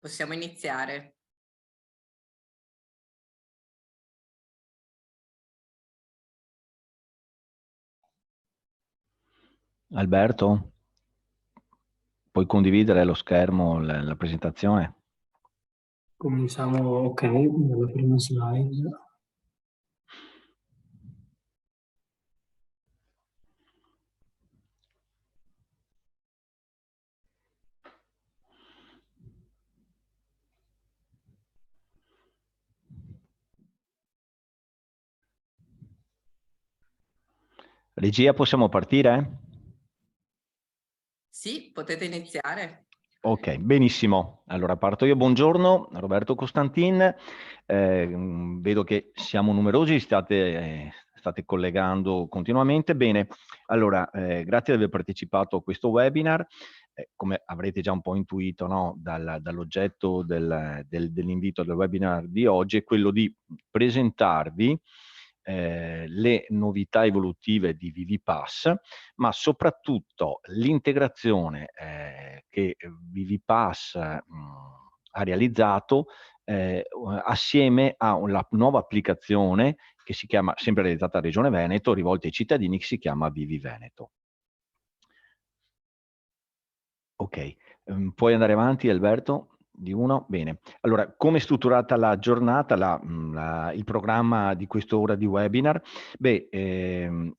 Possiamo iniziare. Alberto, puoi condividere lo schermo, la presentazione? Cominciamo, ok, dalla prima slide. Regia, possiamo partire? Sì, potete iniziare. Ok, benissimo. Allora parto io. Buongiorno, Roberto Costantin. Vedo che siamo numerosi, state collegando continuamente. Bene, allora grazie di aver partecipato a questo webinar. Come avrete già un po' intuito, no, dall'oggetto dell'invito del webinar di oggi, è quello di presentarvi le novità evolutive di ViviPass, ma soprattutto l'integrazione che ViviPass ha realizzato assieme a una nuova applicazione che si chiama, sempre realizzata da Regione Veneto, rivolta ai cittadini, che si chiama Vivi Veneto. Ok, puoi andare avanti Alberto? Di uno? Bene. Allora, come è strutturata la giornata, il programma di quest'ora di webinar? Beh,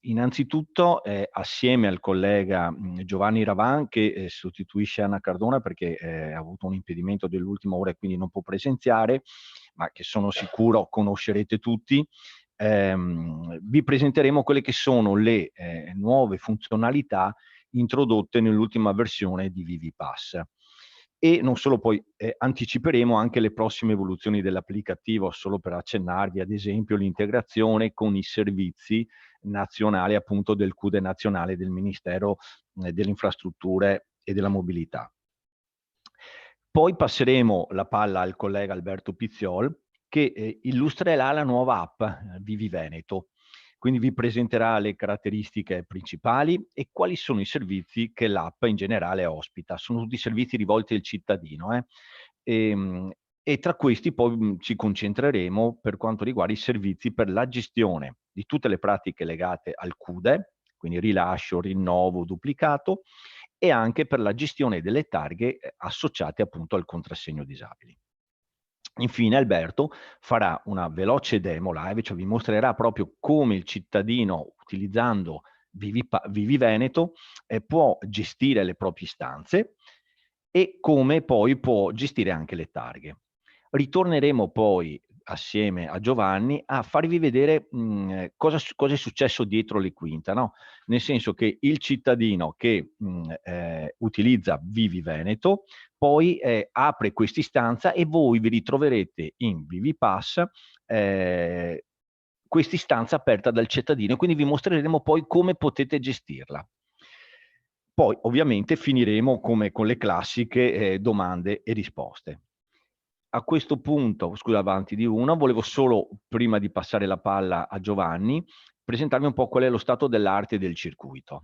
innanzitutto assieme al collega Giovanni Ravan, che sostituisce Anna Cardona perché ha avuto un impedimento dell'ultima ora e quindi non può presenziare, ma che sono sicuro conoscerete tutti, vi presenteremo quelle che sono le nuove funzionalità introdotte nell'ultima versione di ViviPass. E non solo, poi anticiperemo anche le prossime evoluzioni dell'applicativo, solo per accennarvi ad esempio l'integrazione con i servizi nazionali appunto del CUDE nazionale del Ministero delle Infrastrutture e della Mobilità. Poi passeremo la palla al collega Alberto Pizziol che illustrerà la nuova app Vivi Veneto. Quindi vi presenterà le caratteristiche principali e quali sono i servizi che l'app in generale ospita. Sono tutti servizi rivolti al cittadino. E tra questi poi ci concentreremo per quanto riguarda i servizi per la gestione di tutte le pratiche legate al CUDE, quindi rilascio, rinnovo, duplicato, e anche per la gestione delle targhe associate appunto al contrassegno disabili. Infine Alberto farà una veloce demo live, cioè vi mostrerà proprio come il cittadino, utilizzando Vivi Veneto, può gestire le proprie istanze e come poi può gestire anche le targhe. Ritorneremo poi assieme a Giovanni a farvi vedere cosa è successo dietro le quinte, no? Nel senso che il cittadino che utilizza Vivi Veneto poi apre questa istanza e voi vi ritroverete in ViviPass questa istanza aperta dal cittadino, e quindi vi mostreremo poi come potete gestirla. Poi ovviamente finiremo come con le classiche domande e risposte. A questo punto, scusa, avanti di uno, volevo solo, prima di passare la palla a Giovanni, presentarvi un po' qual è lo stato dell'arte del circuito.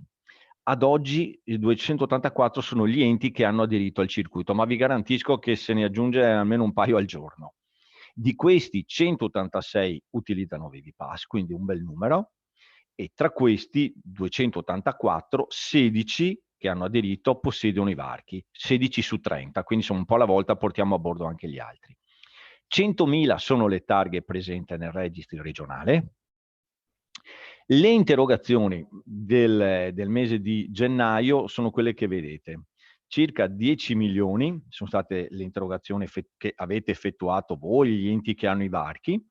Ad oggi i 284 sono gli enti che hanno aderito al circuito, ma vi garantisco che se ne aggiunge almeno un paio al giorno. Di questi 186 utilizzano ViviPass, quindi un bel numero, e tra questi 284, 16 che hanno aderito possiedono i varchi, 16 su 30, quindi insomma un po' alla volta portiamo a bordo anche gli altri. 100.000 sono le targhe presenti nel registro regionale. Le interrogazioni del mese di gennaio sono quelle che vedete. Circa 10 milioni sono state le interrogazioni che avete effettuato voi, gli enti che hanno i varchi,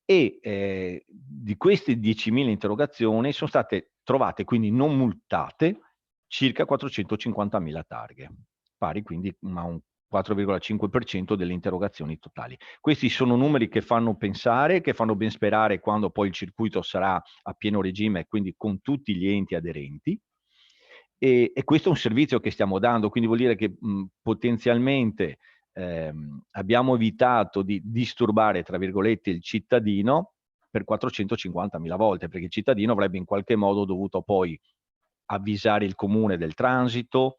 e di queste 10.000 interrogazioni sono state trovate, quindi non multate, circa 450.000 targhe, pari quindi a un 4,5% delle interrogazioni totali. Questi sono numeri che fanno pensare, che fanno ben sperare quando poi il circuito sarà a pieno regime, quindi con tutti gli enti aderenti. E questo è un servizio che stiamo dando, quindi vuol dire che potenzialmente abbiamo evitato di disturbare, tra virgolette, il cittadino per 450.000 volte, perché il cittadino avrebbe in qualche modo dovuto poi avvisare il comune del transito,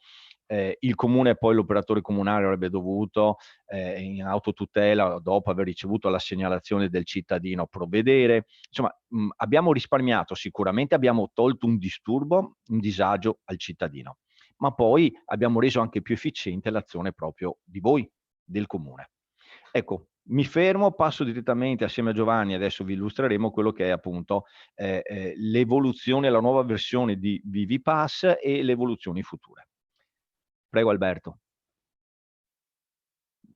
il comune, poi l'operatore comunale avrebbe dovuto in autotutela, dopo aver ricevuto la segnalazione del cittadino, provvedere. Insomma, abbiamo risparmiato sicuramente, abbiamo tolto un disturbo, un disagio al cittadino, ma poi abbiamo reso anche più efficiente l'azione proprio di voi, del comune. Ecco, mi fermo, passo direttamente assieme a Giovanni, adesso vi illustreremo quello che è appunto l'evoluzione, la nuova versione di ViviPass e le evoluzioni future. Prego Alberto.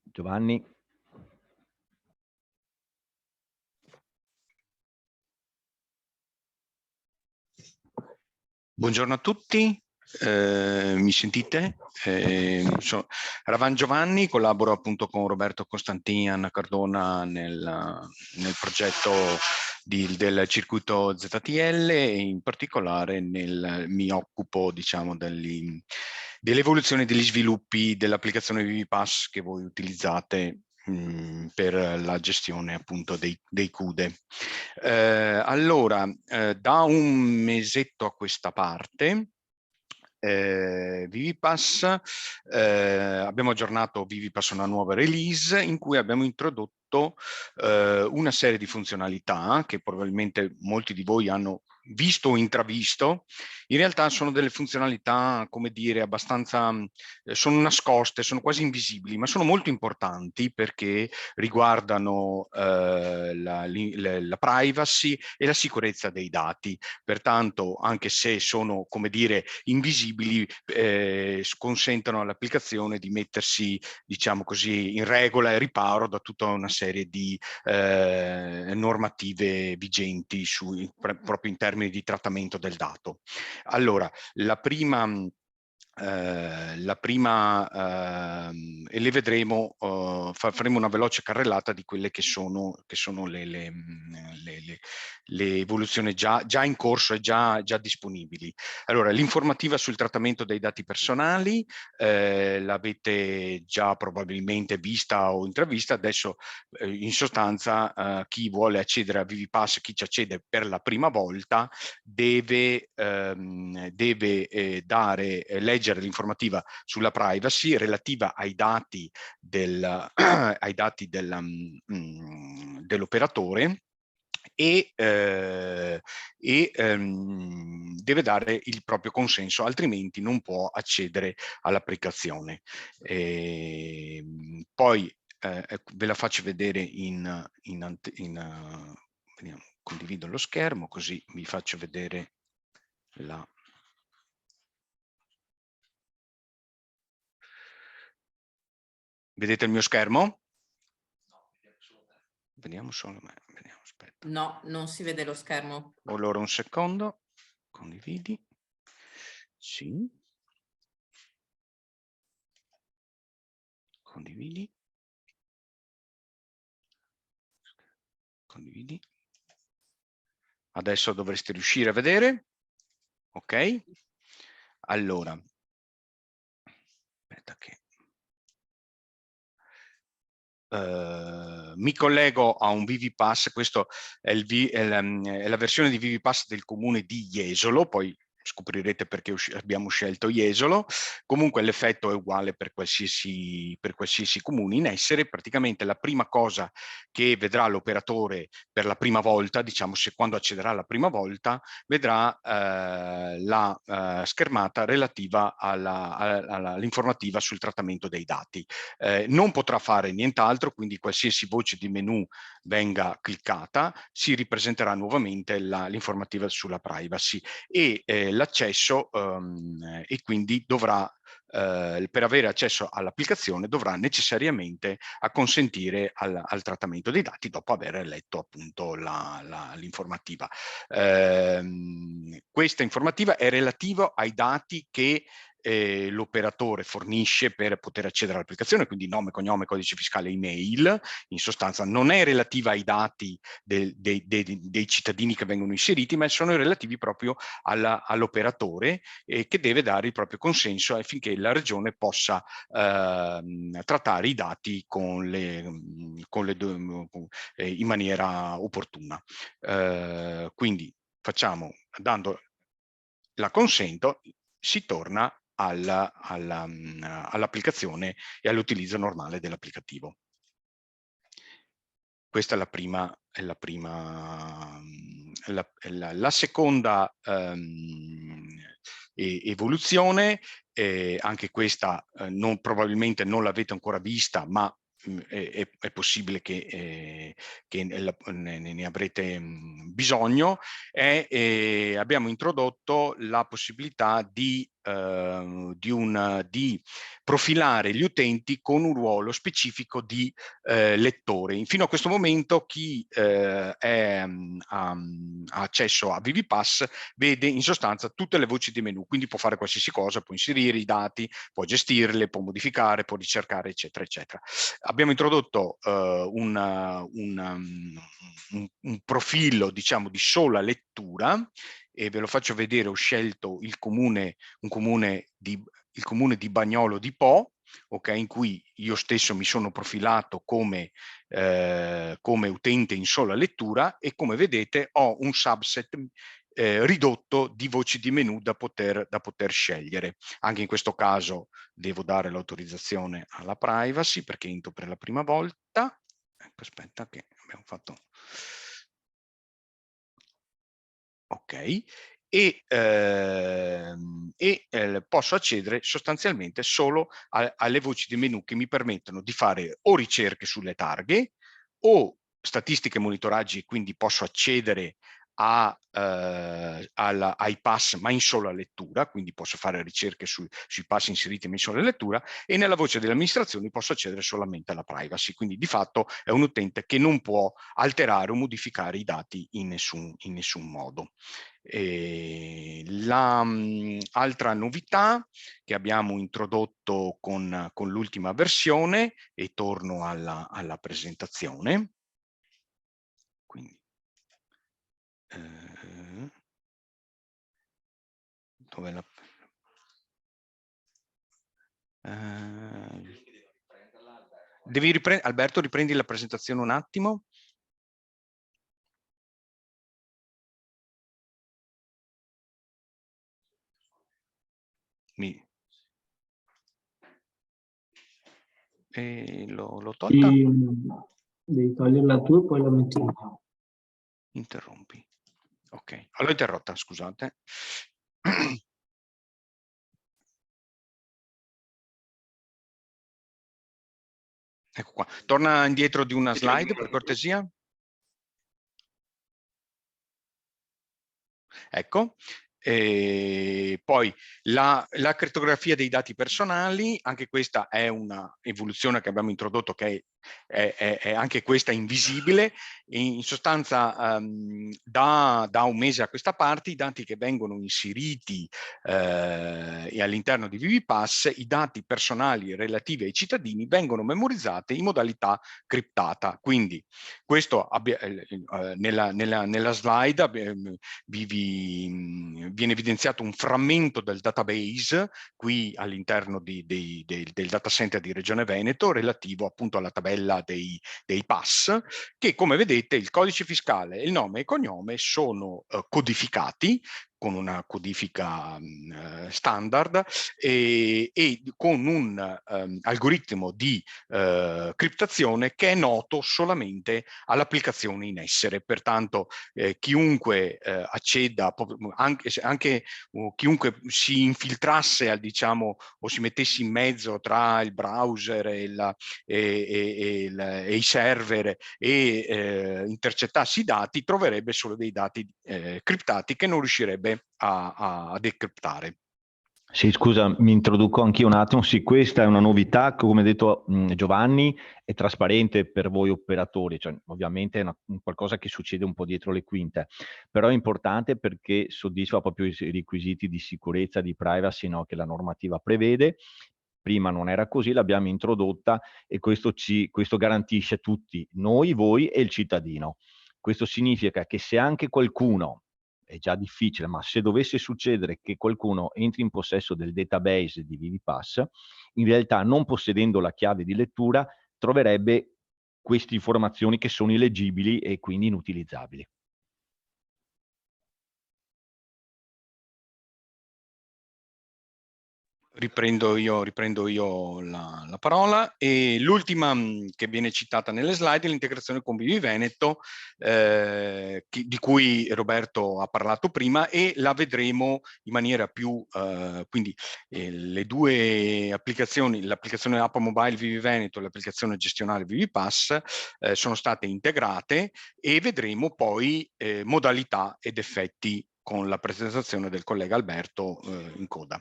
Giovanni. Buongiorno a tutti, mi sentite? Sono Ravan Giovanni, collaboro appunto con Roberto Costantini e Anna Cardona nel progetto del circuito ZTL e in particolare mi occupo, diciamo, dell'evoluzione degli sviluppi dell'applicazione ViviPass che voi utilizzate per la gestione appunto dei CUDE. Allora, da un mesetto a questa parte ViviPass, abbiamo aggiornato ViviPass a una nuova release in cui abbiamo introdotto una serie di funzionalità che probabilmente molti di voi hanno visto o intravisto. In realtà sono delle funzionalità, come dire, abbastanza, sono nascoste, sono quasi invisibili, ma sono molto importanti perché riguardano la privacy e la sicurezza dei dati. Pertanto, anche se sono, come dire, invisibili, consentono all'applicazione di mettersi, diciamo così, in regola e riparo da tutta una serie di normative vigenti proprio in termini di trattamento del dato. Allora, la prima e le vedremo, faremo una veloce carrellata di quelle che sono le evoluzioni già in corso e già disponibili. Allora, l'informativa sul trattamento dei dati personali l'avete già probabilmente vista o intravista. Adesso in sostanza chi vuole accedere a ViviPass, chi ci accede per la prima volta, deve leggere l'informativa sulla privacy relativa ai dati dell'operatore e deve dare il proprio consenso, altrimenti non può accedere all'applicazione. Poi ve la faccio vedere vediamo, condivido lo schermo così vi faccio vedere la... Vedete il mio schermo? Vediamo solo, vediamo, aspetta. No, non si vede lo schermo. Allora un secondo, condividi. Sì. Condividi. Condividi. Adesso dovreste riuscire a vedere. Ok? Allora. Aspetta che... mi collego a un ViviPass, questo è la versione di ViviPass del comune di Jesolo, poi scoprirete perché abbiamo scelto Jesolo. Comunque l'effetto è uguale per qualsiasi comune in essere. Praticamente la prima cosa che vedrà l'operatore per la prima volta, diciamo quando accederà la prima volta, vedrà la schermata relativa all'informativa sul trattamento dei dati. Non potrà fare nient'altro, quindi qualsiasi voce di menu venga cliccata, si ripresenterà nuovamente l'informativa sulla privacy e l'accesso e quindi dovrà per avere accesso all'applicazione dovrà necessariamente acconsentire al trattamento dei dati dopo aver letto appunto l'informativa. Questa informativa è relativa ai dati che l'operatore fornisce per poter accedere all'applicazione, quindi nome, cognome, codice fiscale, email. In sostanza non è relativa ai dati dei cittadini che vengono inseriti, ma sono relativi proprio all'operatore che deve dare il proprio consenso affinché la regione possa trattare i dati in maniera opportuna. Quindi dando la consento, si torna all'applicazione e all'utilizzo normale dell'applicativo. Questa è la seconda evoluzione, anche questa probabilmente non l'avete ancora vista, ma è possibile che ne avrete bisogno. Abbiamo introdotto la possibilità di profilare gli utenti con un ruolo specifico di lettore. Fino a questo momento chi ha accesso a ViviPass vede in sostanza tutte le voci di menu, quindi può fare qualsiasi cosa, può inserire i dati, può gestirle, può modificare, può ricercare, eccetera, eccetera. Abbiamo introdotto un profilo, diciamo, di sola lettura, e ve lo faccio vedere. Ho scelto il comune di Bagnolo di Po, okay, in cui io stesso mi sono profilato come utente in sola lettura, e come vedete ho un subset ridotto di voci di menu da poter scegliere. Anche in questo caso devo dare l'autorizzazione alla privacy perché entro per la prima volta. Ecco, aspetta che abbiamo fatto... Ok, posso accedere sostanzialmente solo alle voci di menu che mi permettono di fare o ricerche sulle targhe o statistiche e monitoraggi, quindi posso accedere ai pass ma in sola lettura, quindi posso fare ricerche sui pass inseriti in sola lettura, e nella voce delle amministrazioni posso accedere solamente alla privacy, quindi di fatto è un utente che non può alterare o modificare i dati in nessun modo. Altra novità che abbiamo introdotto con l'ultima versione, e torno alla presentazione. Quindi, dov'è la... Alberto, riprendi la presentazione un attimo. L'ho tolta? Devi toglierla tu e poi la metti. Interrompi. Ok, l'ho interrotta, scusate. Ecco qua. Torna indietro di una slide, per cortesia. Ecco. E poi la crittografia dei dati personali, anche questa è una evoluzione che abbiamo introdotto, che è anche questa invisibile. In sostanza da un mese a questa parte i dati che vengono inseriti all'interno di ViviPass, i dati personali relativi ai cittadini, vengono memorizzati in modalità criptata. Quindi questo nella slide viene evidenziato un frammento del database qui all'interno del data center di Regione Veneto, relativo appunto alla tabella dei pass, che come vedete il codice fiscale, il nome e il cognome sono codificati con una codifica standard e con un algoritmo di criptazione che è noto solamente all'applicazione in essere. Pertanto chiunque acceda, anche chiunque si infiltrasse diciamo, o si mettesse in mezzo tra il browser e i server e intercettasse i dati, troverebbe solo dei dati criptati che non riuscirebbe a decriptare. Sì, scusa, mi introduco anch'io un attimo. Sì, questa è una novità, come ha detto Giovanni, è trasparente per voi operatori, cioè ovviamente è qualcosa che succede un po' dietro le quinte, però è importante perché soddisfa proprio i requisiti di sicurezza, di privacy, no, che la normativa prevede. Prima non era così, l'abbiamo introdotta e questo garantisce tutti, noi, voi e il cittadino. Questo significa che se anche qualcuno, è già difficile, ma se dovesse succedere che qualcuno entri in possesso del database di ViviPass, in realtà non possedendo la chiave di lettura, troverebbe queste informazioni che sono illeggibili e quindi inutilizzabili. Riprendo io la parola, e l'ultima che viene citata nelle slide è l'integrazione con Vivi Veneto, di cui Roberto ha parlato prima, e la vedremo in maniera più, quindi le due applicazioni, l'applicazione app mobile Vivi Veneto e l'applicazione gestionale ViviPass sono state integrate, e vedremo poi modalità ed effetti con la presentazione del collega Alberto in coda.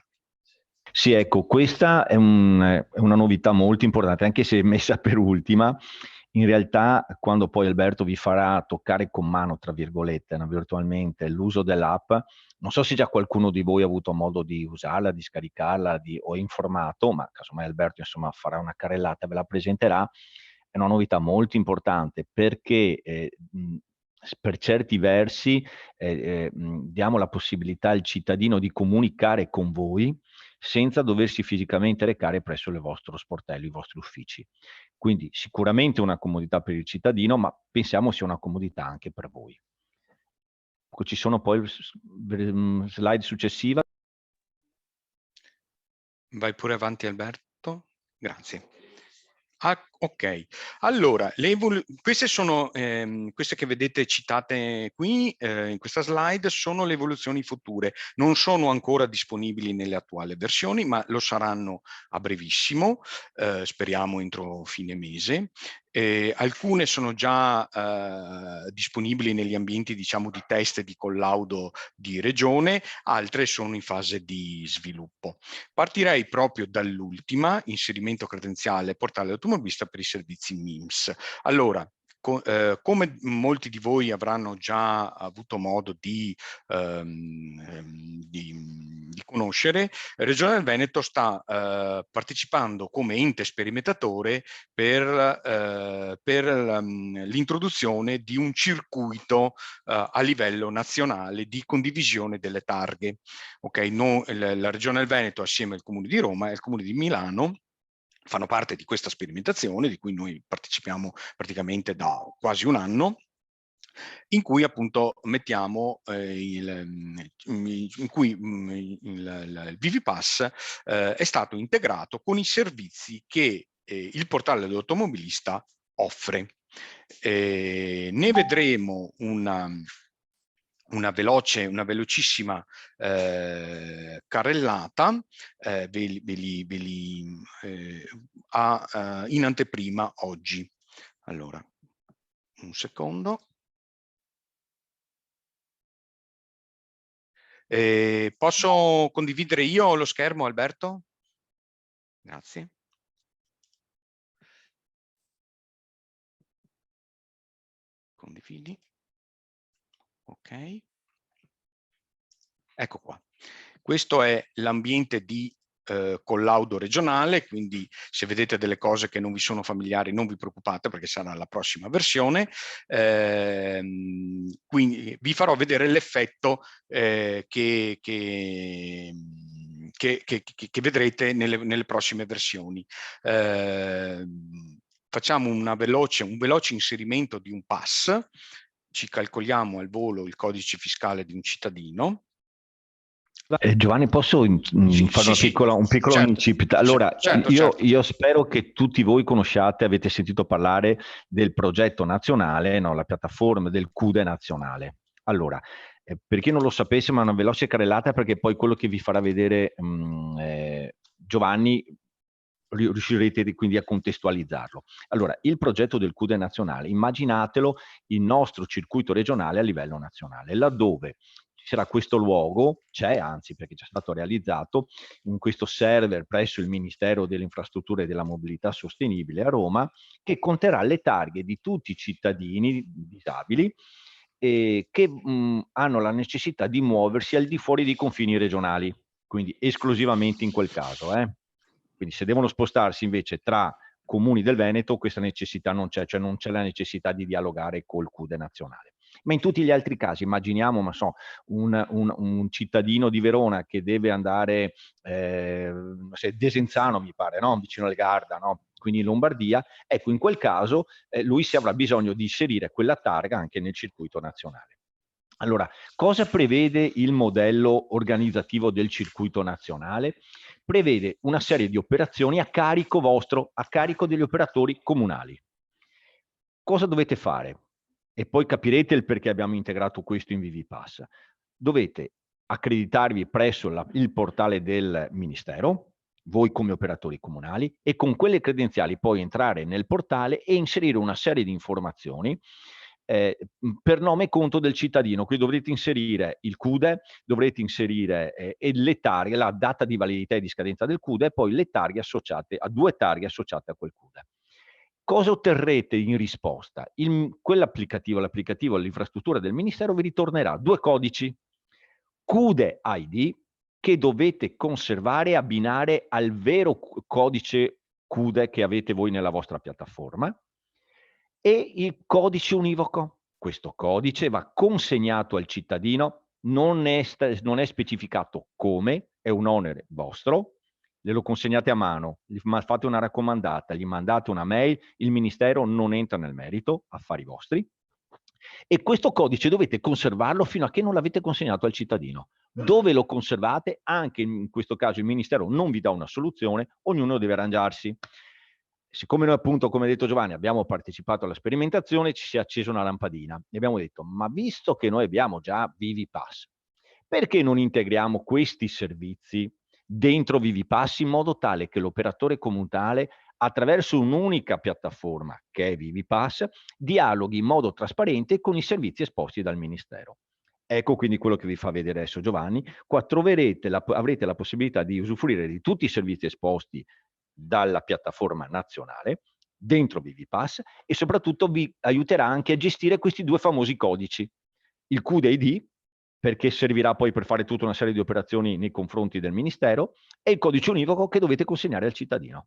Sì, ecco, questa è una novità molto importante, anche se messa per ultima. In realtà, quando poi Alberto vi farà toccare con mano, tra virgolette, virtualmente, l'uso dell'app, non so se già qualcuno di voi ha avuto modo di usarla, di scaricarla, o è informato, ma casomai Alberto insomma farà una carrellata, ve la presenterà. È una novità molto importante perché per certi versi diamo la possibilità al cittadino di comunicare con voi senza doversi fisicamente recare presso il vostro sportello, i vostri uffici. Quindi sicuramente una comodità per il cittadino, ma pensiamo sia una comodità anche per voi. Ci sono poi slide successiva. Vai pure avanti Alberto, grazie. Ah, ok, allora queste sono queste che vedete citate qui in questa slide sono le evoluzioni future, non sono ancora disponibili nelle attuali versioni, ma lo saranno a brevissimo, speriamo entro fine mese. Alcune sono già disponibili negli ambienti, diciamo, di test e di collaudo di regione, altre sono in fase di sviluppo. Partirei proprio dall'ultima, inserimento credenziale portale automobilista per i servizi MIMS. Allora, come molti di voi avranno già avuto modo di conoscere, Regione del Veneto sta partecipando come ente sperimentatore per l'introduzione di un circuito a livello nazionale di condivisione delle targhe. Okay, la Regione del Veneto assieme al Comune di Roma e al Comune di Milano fanno parte di questa sperimentazione, di cui noi partecipiamo praticamente da quasi un anno, in cui appunto mettiamo in cui il ViviPass è stato integrato con i servizi che il portale dell'automobilista offre. Ne vedremo una velocissima carrellata in anteprima oggi. Allora, un secondo. Posso condividere io lo schermo, Alberto? Grazie. Condividi. Ok. Ecco qua. Questo è l'ambiente di collaudo regionale, quindi se vedete delle cose che non vi sono familiari non vi preoccupate perché sarà la prossima versione. Quindi vi farò vedere l'effetto che vedrete nelle prossime versioni. Facciamo un veloce inserimento di un pass, ci calcoliamo al volo il codice fiscale di un cittadino. Giovanni, posso fare un piccolo certo, incipit? Allora, certo. Io spero che tutti voi conosciate, avete sentito parlare del progetto nazionale, no, la piattaforma del CUDE nazionale. Allora, per chi non lo sapesse, ma una veloce carrellata, perché poi quello che vi farà vedere Giovanni riuscirete quindi a contestualizzarlo. Allora, il progetto del CUDE nazionale, immaginatelo il nostro circuito regionale a livello nazionale, laddove ci sarà questo luogo, c'è anzi perché è già stato realizzato, in questo server presso il Ministero delle Infrastrutture e della Mobilità Sostenibile a Roma, che conterrà le targhe di tutti i cittadini disabili che hanno la necessità di muoversi al di fuori dei confini regionali, quindi esclusivamente in quel caso. Quindi se devono spostarsi invece tra comuni del Veneto, questa necessità non c'è, cioè non c'è la necessità di dialogare col CUDE nazionale. Ma in tutti gli altri casi, immaginiamo, ma so, un cittadino di Verona che deve andare Desenzano, mi pare, no? Vicino al Garda, no? Quindi in Lombardia, ecco, in quel caso lui si avrà bisogno di inserire quella targa anche nel circuito nazionale. Allora, cosa prevede il modello organizzativo del circuito nazionale? prevede una serie di operazioni a carico vostro, a carico degli operatori comunali. Cosa dovete fare? E poi capirete il perché abbiamo integrato questo in ViviPass. Dovete accreditarvi presso il portale del Ministero, voi come operatori comunali, e con quelle credenziali poi entrare nel portale e inserire una serie di informazioni per nome e conto del cittadino. Qui dovrete inserire il CUDE, dovrete inserire le targhe, la data di validità e di scadenza del CUDE e poi le targhe associate a 2 targhe associate a quel CUDE. Cosa otterrete in risposta? Quell'applicativo, l'applicativo all'infrastruttura del Ministero vi ritornerà 2 codici CUDE ID che dovete conservare e abbinare al vero codice CUDE che avete voi nella vostra piattaforma e il codice univoco. Questo codice va consegnato al cittadino, non è specificato come, è un onere vostro, glielo consegnate a mano, gli fate una raccomandata, gli mandate una mail, il Ministero non entra nel merito, affari vostri, e questo codice dovete conservarlo fino a che non l'avete consegnato al cittadino. Dove lo conservate? Anche in questo caso il Ministero non vi dà una soluzione, ognuno deve arrangiarsi. Siccome noi appunto, come ha detto Giovanni, abbiamo partecipato alla sperimentazione, ci si è accesa una lampadina e abbiamo detto, ma visto che noi abbiamo già ViviPass, perché non integriamo questi servizi dentro ViviPass in modo tale che l'operatore comunale, attraverso un'unica piattaforma che è ViviPass, dialoghi in modo trasparente con i servizi esposti dal Ministero? Ecco quindi quello che vi fa vedere adesso Giovanni. Qua avrete la possibilità di usufruire di tutti i servizi esposti dalla piattaforma nazionale dentro ViviPass e soprattutto vi aiuterà anche a gestire questi 2 famosi codici. Il CUDE ID, perché servirà poi per fare tutta una serie di operazioni nei confronti del Ministero, e il codice univoco che dovete consegnare al cittadino.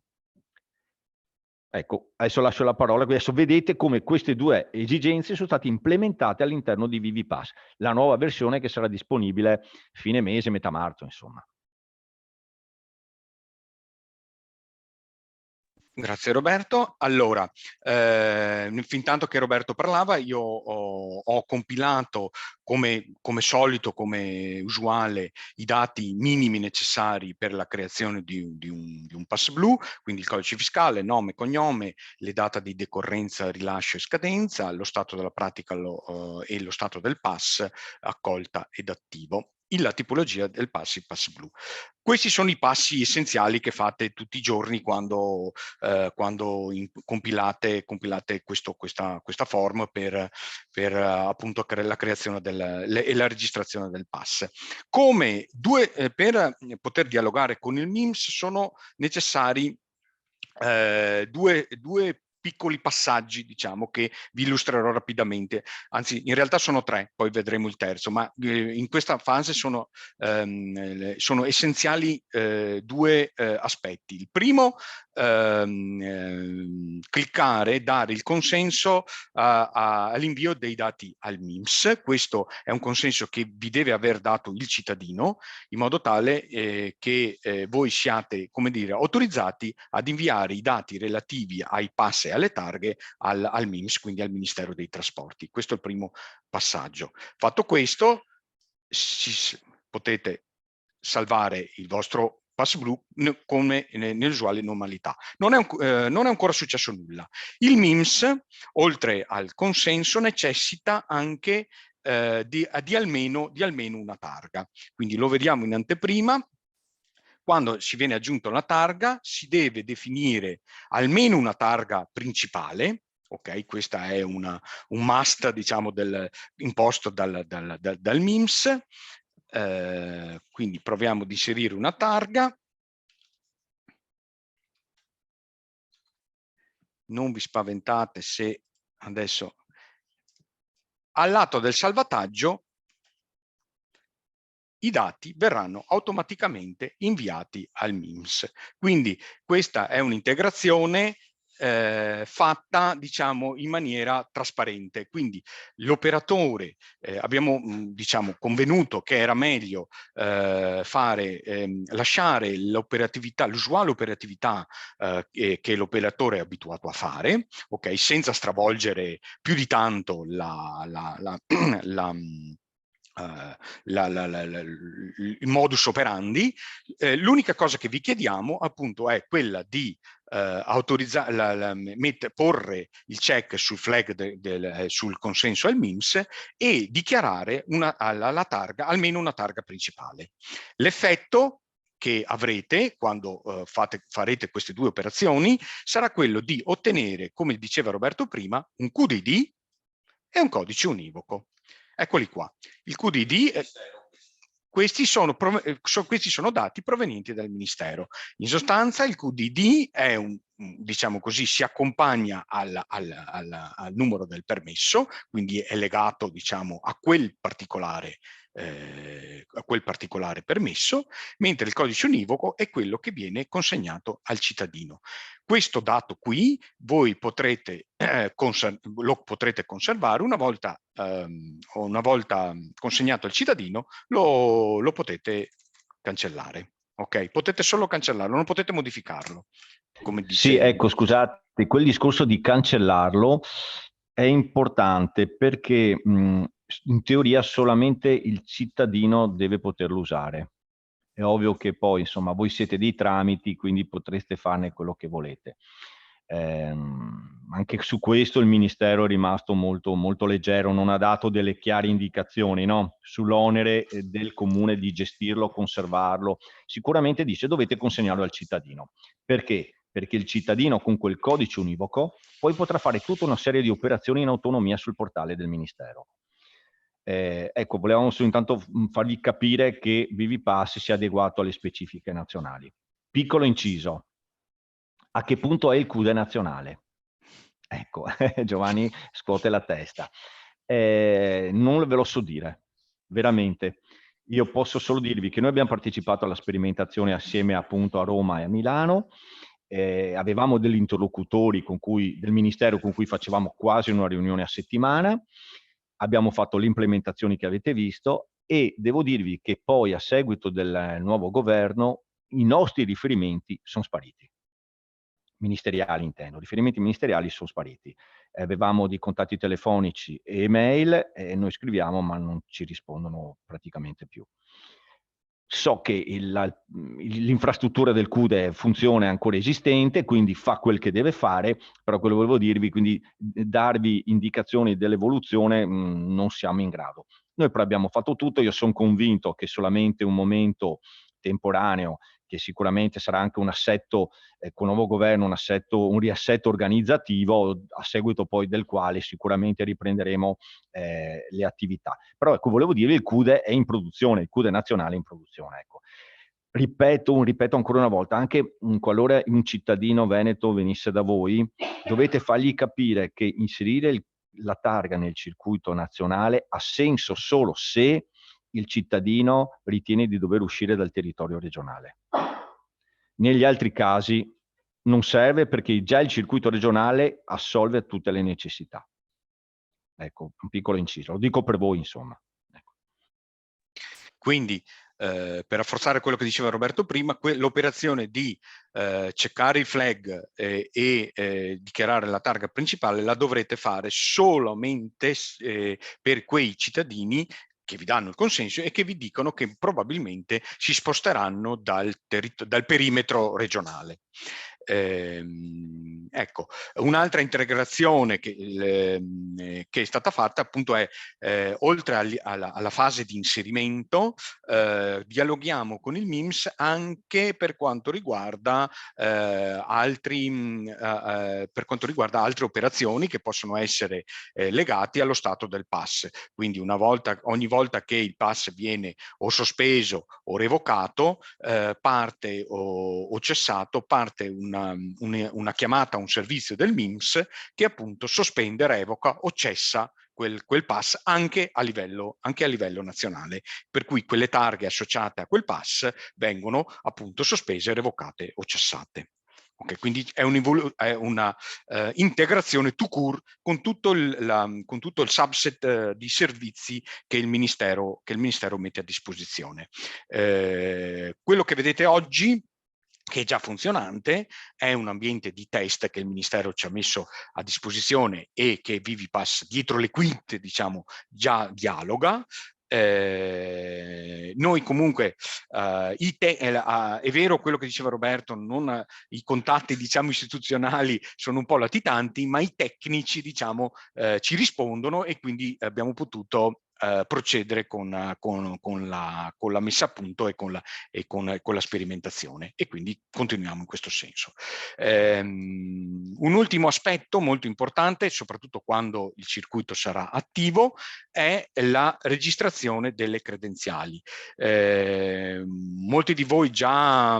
Ecco, adesso lascio la parola, adesso vedete come queste 2 esigenze sono state implementate all'interno di ViviPass, la nuova versione che sarà disponibile fine mese, metà marzo, insomma. Grazie Roberto. Allora, fintanto che Roberto parlava, io ho compilato come solito, come usuale, i dati minimi necessari per la creazione di un pass blu, quindi il codice fiscale, nome, cognome, le date di decorrenza, rilascio e scadenza, lo stato della pratica e lo stato del pass, accolta ed attivo. La tipologia del pass, il pass blu. Questi sono i passi essenziali che fate tutti i giorni quando compilate questa form per appunto la creazione e la registrazione del pass. Per poter dialogare con il MIMS sono necessari due piccoli passaggi, diciamo, che vi illustrerò rapidamente, anzi in realtà sono 3, poi vedremo il terzo, ma in questa fase sono essenziali 2 aspetti. Il primo, cliccare, dare il consenso all'invio dei dati al MIMS. Questo è un consenso che vi deve aver dato il cittadino, in modo tale che voi siate, come dire, autorizzati ad inviare i dati relativi ai pass e alle targhe al MIMS, quindi al Ministero dei Trasporti. Questo è il primo passaggio. Fatto questo, potete salvare il vostro pass blu come nell'usuale normalità. Non è ancora successo nulla. Il MIMS, oltre al consenso, necessita anche di almeno una targa. Quindi lo vediamo in anteprima. Quando si viene aggiunta una targa, si deve definire almeno una targa principale. Ok, questa è un must, diciamo, imposto dal MIMS. Quindi proviamo ad inserire una targa. Non vi spaventate se adesso al lato del salvataggio i dati verranno automaticamente inviati al MIMS. Quindi questa è un'integrazione fatta, diciamo, in maniera trasparente. Quindi l'operatore, abbiamo diciamo convenuto che era meglio lasciare l'operatività, l'usuale operatività che l'operatore è abituato a fare, ok, senza stravolgere più di tanto il modus operandi. L'unica cosa che vi chiediamo appunto è quella di porre il check sul flag sul consenso al MIMS e dichiarare alla targa almeno una targa principale. L'effetto che avrete quando farete queste due operazioni sarà quello di ottenere, come diceva Roberto prima, un QDD e un codice univoco. Eccoli qua. Il QDD, questi sono dati provenienti dal Ministero. In sostanza il QDD è diciamo così, si accompagna al numero del permesso, quindi è legato, diciamo, a quel particolare permesso, mentre il codice univoco è quello che viene consegnato al cittadino. Questo dato qui voi lo potrete conservare una volta consegnato al cittadino, lo potete cancellare. Ok, potete solo cancellarlo, non potete modificarlo. Come dice... Sì, ecco, scusate, quel discorso di cancellarlo è importante perché in teoria solamente il cittadino deve poterlo usare. È ovvio che poi, insomma, voi siete dei tramiti, quindi potreste farne quello che volete. Anche su questo il Ministero è rimasto molto, molto leggero, non ha dato delle chiare indicazioni, no? Sull'onere del comune di gestirlo, conservarlo. Sicuramente dice dovete consegnarlo al cittadino. Perché? Perché il cittadino con quel codice univoco poi potrà fare tutta una serie di operazioni in autonomia sul portale del Ministero. Ecco, volevamo intanto farvi capire che ViviPass sia adeguato alle specifiche nazionali. Piccolo inciso. A che punto è il CUDE nazionale? Ecco, Giovanni scuote la testa. Non ve lo so dire, veramente. Io posso solo dirvi che noi abbiamo partecipato alla sperimentazione assieme appunto a Roma e a Milano. Avevamo degli interlocutori del Ministero con cui facevamo quasi una riunione a settimana. Abbiamo fatto le implementazioni che avete visto e devo dirvi che poi a seguito del nuovo governo i nostri riferimenti sono spariti. Ministeriali intendo, riferimenti ministeriali sono spariti. Avevamo dei contatti telefonici e email e noi scriviamo ma non ci rispondono praticamente più. So che l'infrastruttura del CUDE funziona, è ancora esistente, quindi fa quel che deve fare, però quello che volevo dirvi, quindi darvi indicazioni dell'evoluzione non siamo in grado. Noi però abbiamo fatto tutto, io sono convinto che solamente un momento temporaneo, che sicuramente sarà anche un assetto, con il nuovo governo, un riassetto organizzativo, a seguito poi del quale sicuramente riprenderemo le attività. Però ecco, volevo dire, il CUDE è in produzione, il CUDE nazionale è in produzione. Ecco. Ripeto ancora una volta, anche qualora un cittadino veneto venisse da voi, dovete fargli capire che inserire la targa nel circuito nazionale ha senso solo se il cittadino ritiene di dover uscire dal territorio regionale. Negli altri casi non serve perché già il circuito regionale assolve a tutte le necessità. Ecco, un piccolo inciso, lo dico per voi insomma. Ecco. Quindi per rafforzare quello che diceva Roberto prima, l'operazione di checkare il flag e dichiarare la targa principale la dovrete fare solamente per quei cittadini che vi danno il consenso e che vi dicono che probabilmente si sposteranno dal perimetro regionale. Ecco, un'altra integrazione che è stata fatta appunto è oltre alla fase di inserimento dialoghiamo con il MIMS anche per quanto riguarda altre operazioni che possono essere legate allo stato del pass. Quindi ogni volta che il pass viene o sospeso o revocato parte o cessato, parte una chiamata a un servizio del MIMS che appunto sospende, revoca o cessa quel pass anche a livello nazionale, per cui quelle targhe associate a quel pass vengono appunto sospese, revocate o cessate. Okay, quindi è una integrazione tout court con tutto il subset di servizi che il Ministero mette a disposizione. Quello che vedete oggi, che è già funzionante, è un ambiente di test che il Ministero ci ha messo a disposizione e che ViviPass dietro le quinte, diciamo, già dialoga. Noi comunque, è vero quello che diceva Roberto, i contatti diciamo istituzionali sono un po' latitanti, ma i tecnici diciamo ci rispondono e quindi abbiamo potuto procedere con la messa a punto e con la sperimentazione, e quindi continuiamo in questo senso. Un ultimo aspetto molto importante, soprattutto quando il circuito sarà attivo, è la registrazione delle credenziali. Molti di voi già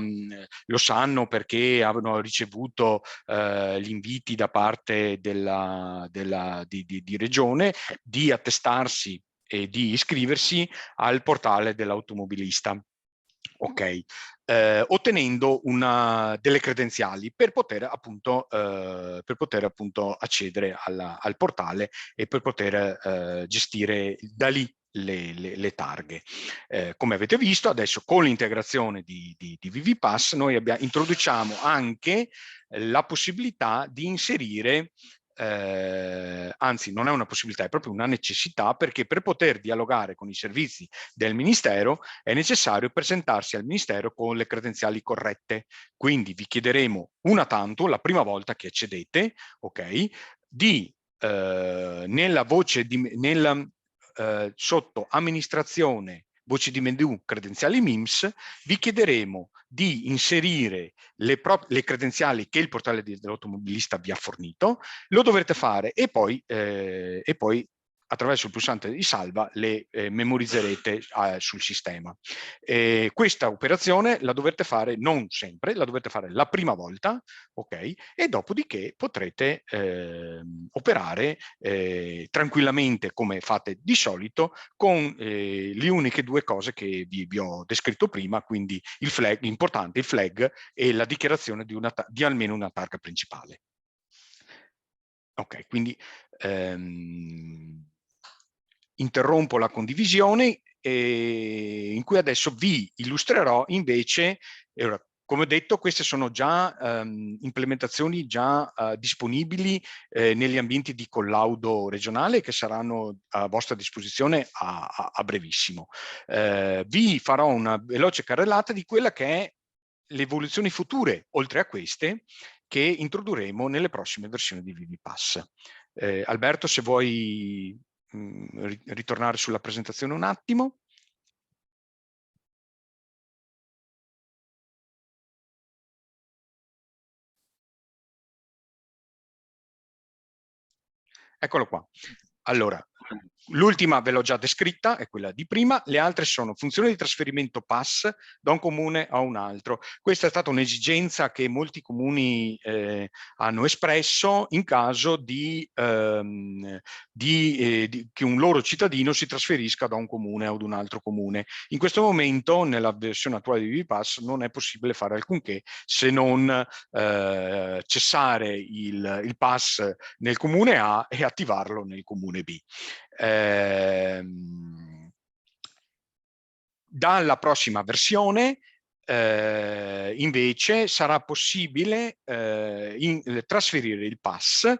lo sanno perché hanno ricevuto gli inviti da parte di Regione di attestarsi e di iscriversi al portale dell'automobilista. Ok, ottenendo delle credenziali per poter appunto accedere al portale e per poter gestire da lì le targhe. Come avete visto, adesso con l'integrazione di ViviPass noi introduciamo anche la possibilità di inserire anzi non è una possibilità, è proprio una necessità, perché per poter dialogare con i servizi del Ministero è necessario presentarsi al Ministero con le credenziali corrette. Quindi vi chiederemo una tantum, la prima volta che accedete, ok, nella voce sotto amministrazione, voce di menu credenziali MIMS, vi chiederemo di inserire le credenziali che il portale dell'automobilista vi ha fornito. Lo dovrete fare e poi attraverso il pulsante di salva le memorizzerete sul sistema. Questa operazione la dovete fare non sempre, la dovete fare la prima volta, ok? E dopodiché potrete operare tranquillamente come fate di solito con le uniche due cose che vi ho descritto prima, quindi il flag, importante, il flag e la dichiarazione di almeno una targa principale. Ok, quindi interrompo la condivisione in cui adesso vi illustrerò invece, come ho detto, queste sono già implementazioni già disponibili negli ambienti di collaudo regionale che saranno a vostra disposizione a brevissimo. Vi farò una veloce carrellata di quella che è le evoluzioni future, oltre a queste, che introdurremo nelle prossime versioni di ViviPass. Alberto, se vuoi ritornare sulla presentazione un attimo. Eccolo qua. Allora, l'ultima ve l'ho già descritta, è quella di prima, le altre sono funzioni di trasferimento PAS da un comune a un altro. Questa è stata un'esigenza che molti comuni hanno espresso in caso che un loro cittadino si trasferisca da un comune ad un altro comune. In questo momento, nella versione attuale di ViviPass, non è possibile fare alcunché se non cessare il PAS nel comune A e attivarlo nel comune B. Dalla prossima versione invece sarà possibile trasferire il PAS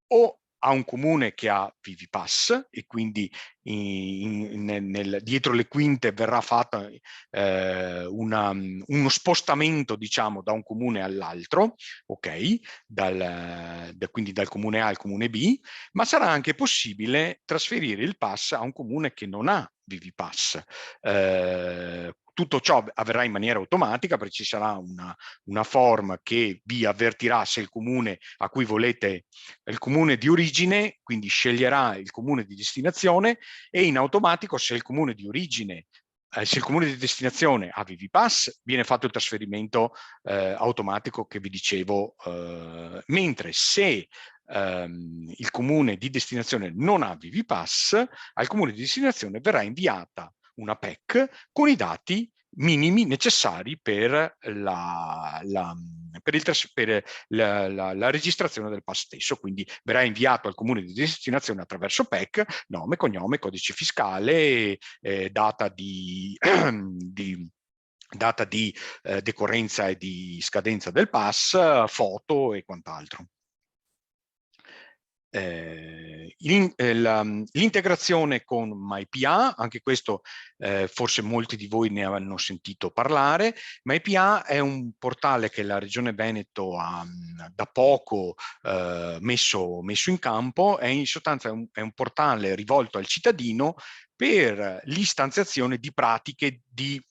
o a un comune che ha ViviPass e quindi dietro le quinte verrà fatto uno spostamento, diciamo, da un comune all'altro, ok? Quindi dal comune A al comune B, ma sarà anche possibile trasferire il PAS a un comune che non ha ViviPass. Tutto ciò avverrà in maniera automatica perché ci sarà una form che vi avvertirà se il comune a cui volete, il comune di origine, quindi sceglierà il comune di destinazione e in automatico se il comune di origine, se il comune di destinazione ha ViviPass, viene fatto il trasferimento automatico che vi dicevo, mentre se il comune di destinazione non ha ViviPass, al comune di destinazione verrà inviata una PEC con i dati minimi necessari per la registrazione del PAS stesso, quindi verrà inviato al comune di destinazione attraverso PEC, nome, cognome, codice fiscale, data di decorrenza e di scadenza del PAS, foto e quant'altro. L'integrazione con MyPA, anche questo forse molti di voi ne hanno sentito parlare. MyPA è un portale che la Regione Veneto ha da poco messo in campo. In sostanza è un portale rivolto al cittadino per l'istanziazione di pratiche di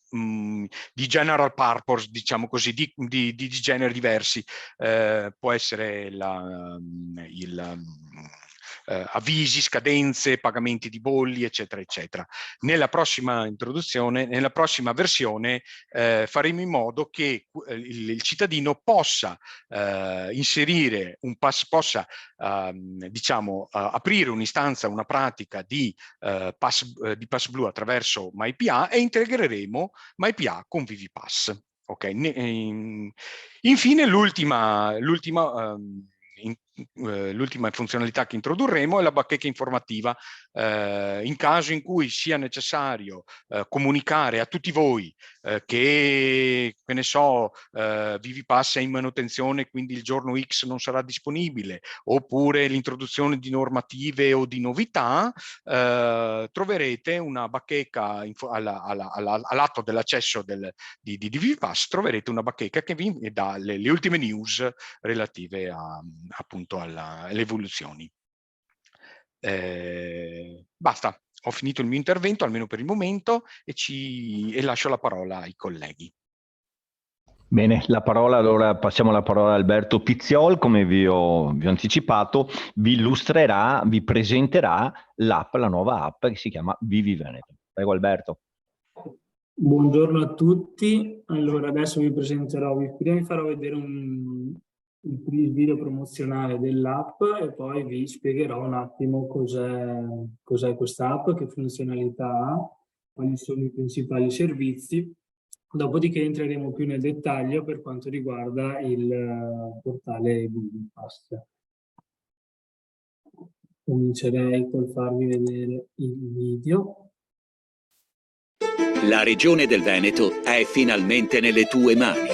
general purpose, diciamo così, di generi diversi. Può essere avvisi, scadenze, pagamenti di bolli, eccetera, eccetera. Nella prossima versione faremo in modo che il cittadino possa inserire diciamo, aprire un'istanza, una pratica di PassBlue attraverso MyPA, e integreremo MyPA con ViviPass. Ok. Infine l'ultima funzionalità che introdurremo è la bacheca informativa. In caso in cui sia necessario comunicare a tutti voi che ne so, ViviPass è in manutenzione, quindi il giorno X non sarà disponibile, oppure l'introduzione di normative o di novità, troverete una bacheca all'atto dell'accesso di ViviPass, troverete una bacheca che vi dà le ultime news relative appunto alle evoluzioni. Basta, ho finito il mio intervento, almeno per il momento, e lascio la parola ai colleghi. Bene, allora passiamo la parola a Alberto Pizziol. Come vi ho anticipato, vi illustrerà, vi presenterà la nuova app che si chiama Vivi Veneto. Prego Alberto. Buongiorno a tutti. Allora adesso vi presenterò, prima vi farò vedere il video promozionale dell'app e poi vi spiegherò un attimo cos'è questa app, che funzionalità ha, quali sono i principali servizi. Dopodiché entreremo più nel dettaglio per quanto riguarda il portale ViviPass. Comincerei col farvi vedere il video. La Regione del Veneto è finalmente nelle tue mani.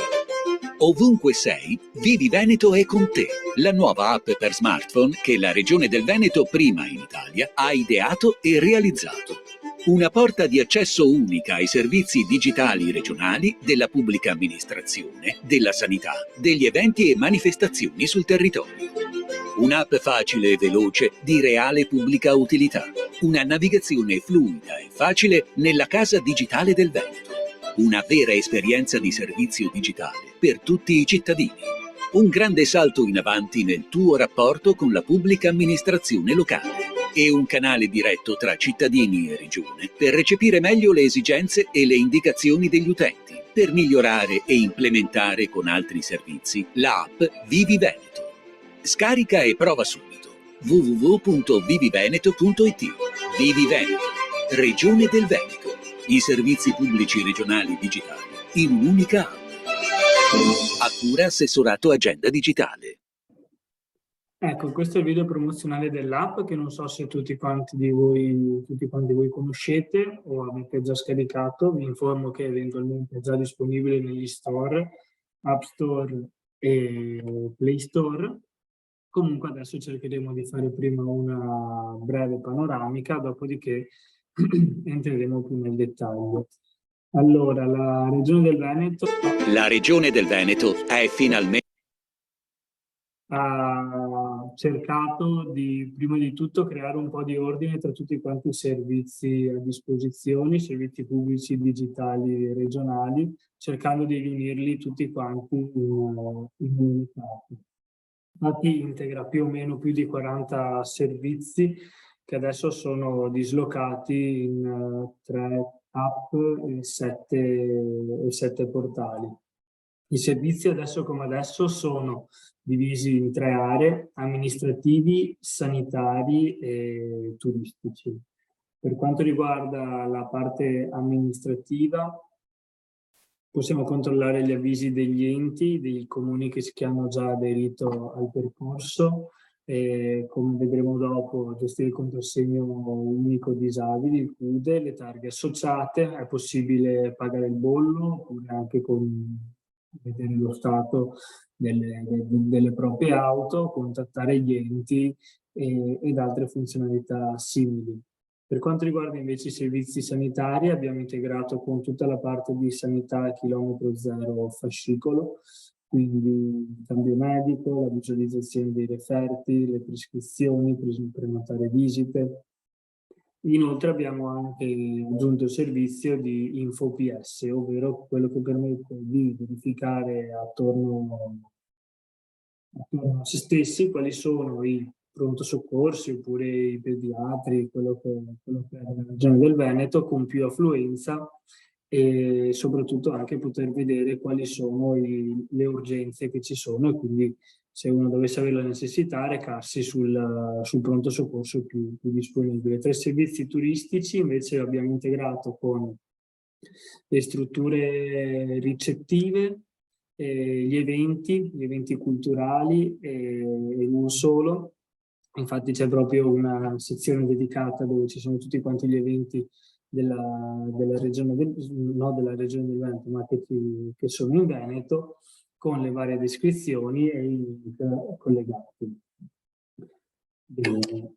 Ovunque sei, Vivi Veneto è con te. La nuova app per smartphone che la Regione del Veneto, prima in Italia, ha ideato e realizzato. Una porta di accesso unica ai servizi digitali regionali della pubblica amministrazione, della sanità, degli eventi e manifestazioni sul territorio. Un'app facile e veloce di reale pubblica utilità. Una navigazione fluida e facile nella casa digitale del Veneto. Una vera esperienza di servizio digitale per tutti i cittadini. Un grande salto in avanti nel tuo rapporto con la pubblica amministrazione locale. E un canale diretto tra cittadini e regione per recepire meglio le esigenze e le indicazioni degli utenti, per migliorare e implementare con altri servizi l'app Vivi Veneto. Scarica e prova subito. www.viviveneto.it. Vivi Veneto, Regione del Veneto. I servizi pubblici regionali digitali in un'unica app. A cura Assessorato Agenda Digitale. Ecco, questo è il video promozionale dell'app che non so se tutti quanti voi conoscete o avete già scaricato. Vi informo che eventualmente è già disponibile negli store, App Store e Play Store. Comunque adesso cercheremo di fare prima una breve panoramica, dopodiché entreremo più nel dettaglio. Allora, la Regione del Veneto... La Regione del Veneto è finalmente... ha cercato di, prima di tutto, creare un po' di ordine tra tutti quanti i servizi a disposizione, i servizi pubblici digitali regionali, cercando di riunirli tutti quanti in un'unica app. Infatti integra più o meno più di 40 servizi che adesso sono dislocati in 3 app e 7 portali. I servizi adesso come adesso sono divisi in 3 aree: amministrativi, sanitari e turistici. Per quanto riguarda la parte amministrativa, possiamo controllare gli avvisi degli enti, dei comuni che hanno già aderito al percorso, e come vedremo dopo, gestire il contrassegno unico disabili, il CUDE, le targhe associate. È possibile pagare il bollo oppure anche vedere lo stato delle proprie auto, contattare gli enti ed altre funzionalità simili. Per quanto riguarda invece i servizi sanitari, abbiamo integrato con tutta la parte di sanità a chilometro zero fascicolo, quindi cambio medico, la visualizzazione dei referti, le prescrizioni, prenotare visite. Inoltre abbiamo anche aggiunto il servizio di InfoPS, ovvero quello che permette di verificare attorno a se stessi quali sono i pronto soccorsi oppure i pediatri, quello che è la regione del Veneto con più affluenza, e soprattutto anche poter vedere quali sono le urgenze che ci sono, e quindi se uno dovesse avere la necessità recarsi sul pronto soccorso più disponibile. Tra i servizi turistici invece abbiamo integrato con le strutture ricettive, gli eventi culturali e non solo. Infatti c'è proprio una sezione dedicata dove ci sono tutti quanti gli eventi della regione no della regione del Veneto, ma che sono in Veneto, con le varie descrizioni e i link collegati. Bene.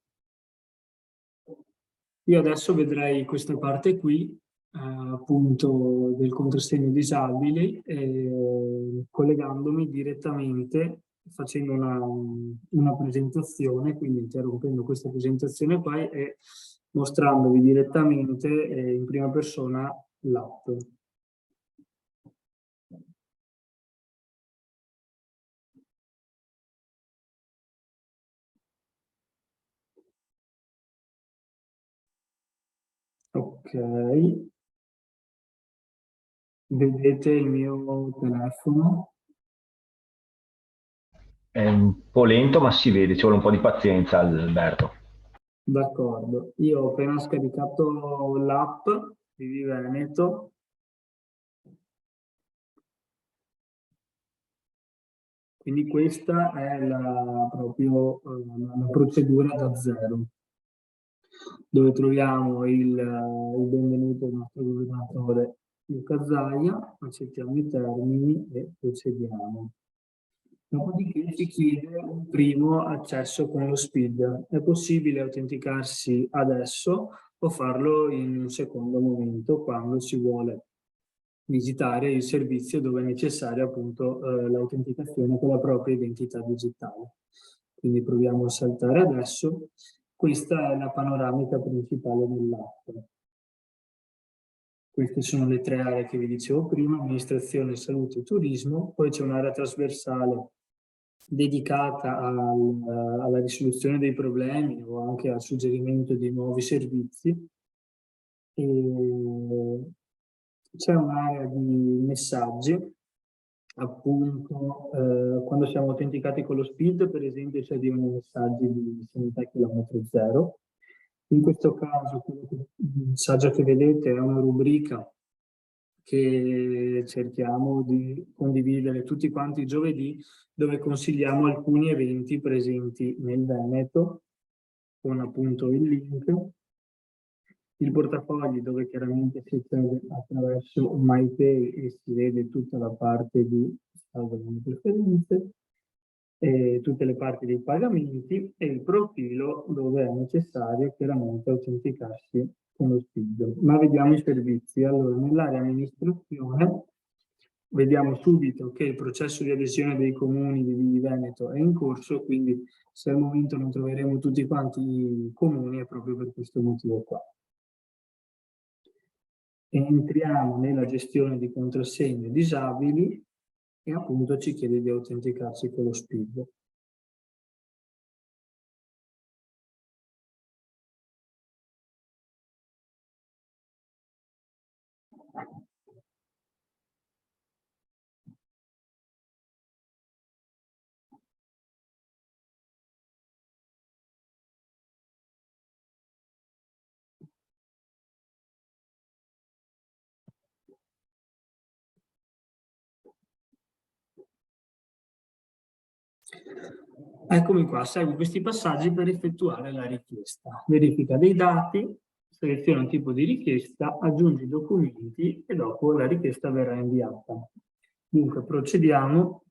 Io adesso vedrei questa parte qui, appunto del contrassegno disabili, collegandomi direttamente, facendo una presentazione, quindi interrompendo questa presentazione qua e mostrandovi direttamente in prima persona l'app. Ok, vedete il mio telefono? È un po' lento, ma si vede, ci vuole un po' di pazienza, Alberto. D'accordo, io ho appena scaricato l'app di Vivi Veneto. Quindi questa è proprio la procedura da zero, dove troviamo il benvenuto del nostro governatore Luca Zaia, accettiamo i termini e procediamo. Dopodiché ci chiede un primo accesso con lo SPID. È possibile autenticarsi adesso o farlo in un secondo momento quando si vuole visitare il servizio dove è necessaria appunto l'autenticazione con la propria identità digitale. Quindi proviamo a saltare adesso. Questa è la panoramica principale dell'app. Queste sono le tre aree che vi dicevo prima: amministrazione, salute e turismo. Poi c'è un'area trasversale dedicata alla risoluzione dei problemi o anche al suggerimento di nuovi servizi. C'è un'area di messaggi, appunto quando siamo autenticati con lo SPID, per esempio, ci arrivano messaggi di sanità chilometro zero. In questo caso il messaggio che vedete è una rubrica che cerchiamo di condividere tutti quanti giovedì, dove consigliamo alcuni eventi presenti nel Veneto, con appunto il link. Il portafogli, dove chiaramente si accede attraverso MyPay e si vede tutta la parte di salvo le preferenze, e tutte le parti dei pagamenti, e il profilo, dove è necessario chiaramente autenticarsi con lo SPID. Ma vediamo i servizi. Allora, nell'area amministrazione vediamo subito che il processo di adesione dei comuni di Vivi Veneto è in corso, quindi se al momento non troveremo tutti quanti i comuni è proprio per questo motivo qua. Entriamo nella gestione di contrassegni disabili e appunto ci chiede di autenticarsi con lo SPID. Eccomi qua, segui questi passaggi per effettuare la richiesta. Verifica dei dati, seleziona il tipo di richiesta, aggiungi i documenti e dopo la richiesta verrà inviata. Dunque procediamo.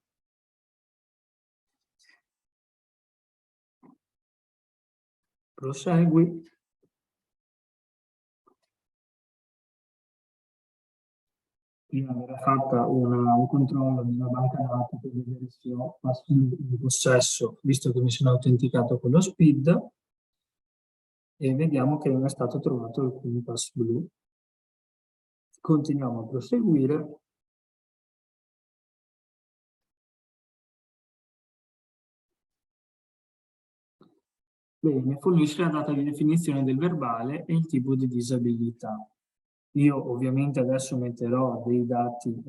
prosegui. Prima verrà fatta un controllo di una banca dati per vedere se ho password in possesso, visto che mi sono autenticato con lo SPID, e vediamo che non è stato trovato alcun pass blu. Continuiamo a proseguire. Bene, fornisce la data di definizione del verbale e il tipo di disabilità. Io ovviamente adesso metterò dei dati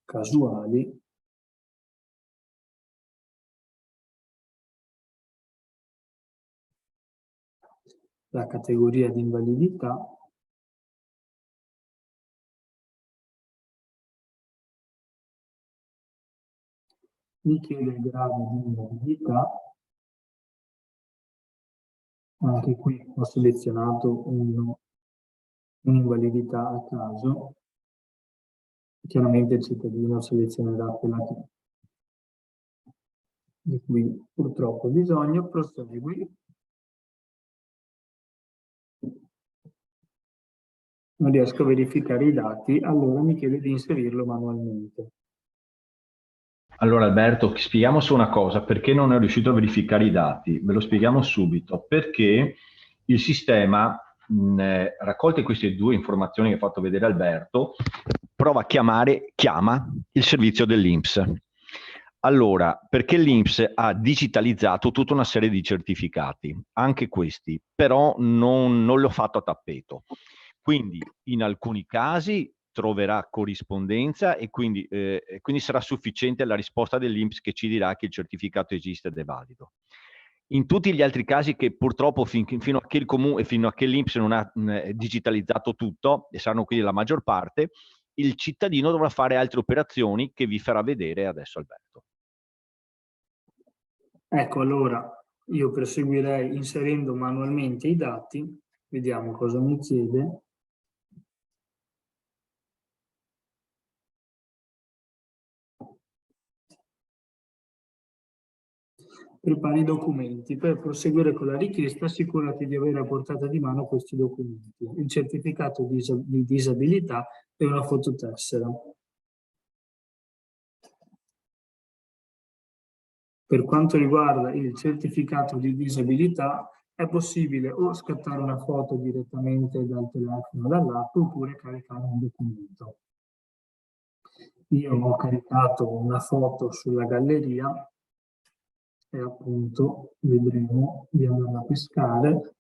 casuali. La categoria di invalidità. Mi chiede il grado di invalidità. Anche qui ho selezionato un'invalidità a caso. Chiaramente il cittadino selezionerà quella di cui purtroppo ho bisogno. Prosegui. Non riesco a verificare i dati, allora mi chiede di inserirlo manualmente. Allora Alberto, spieghiamo su una cosa, perché non è riuscito a verificare i dati? Ve lo spieghiamo subito, perché il sistema, raccolte queste due informazioni che ha fatto vedere Alberto, chiama il servizio dell'INPS. Allora, perché l'INPS ha digitalizzato tutta una serie di certificati, anche questi, però non l'ho fatto a tappeto. Quindi in alcuni casi troverà corrispondenza e quindi sarà sufficiente la risposta dell'INPS che ci dirà che il certificato esiste ed è valido. In tutti gli altri casi che purtroppo fino a che l'INPS non ha digitalizzato tutto, e saranno quindi la maggior parte, il cittadino dovrà fare altre operazioni che vi farà vedere adesso Alberto. Ecco, allora io proseguirei inserendo manualmente i dati, vediamo cosa mi chiede. Prepari i documenti. Per proseguire con la richiesta, assicurati di avere a portata di mano questi documenti: il certificato di disabilità e una fototessera. Per quanto riguarda il certificato di disabilità, è possibile o scattare una foto direttamente dal telefono o dall'app oppure caricare un documento. Io ho caricato una foto sulla galleria e appunto vedremo di andarla a pescare.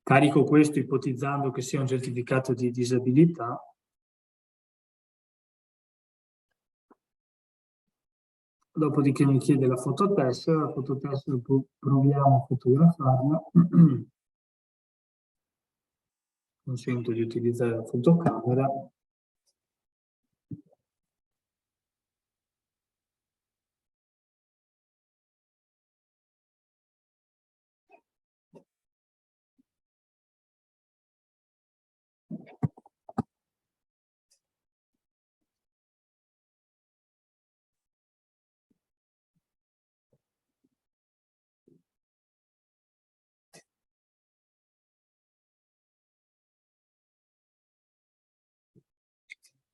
Carico questo ipotizzando che sia un certificato di disabilità. Dopodiché mi chiede la fototessera proviamo a fotografarla. Consento di utilizzare la fotocamera.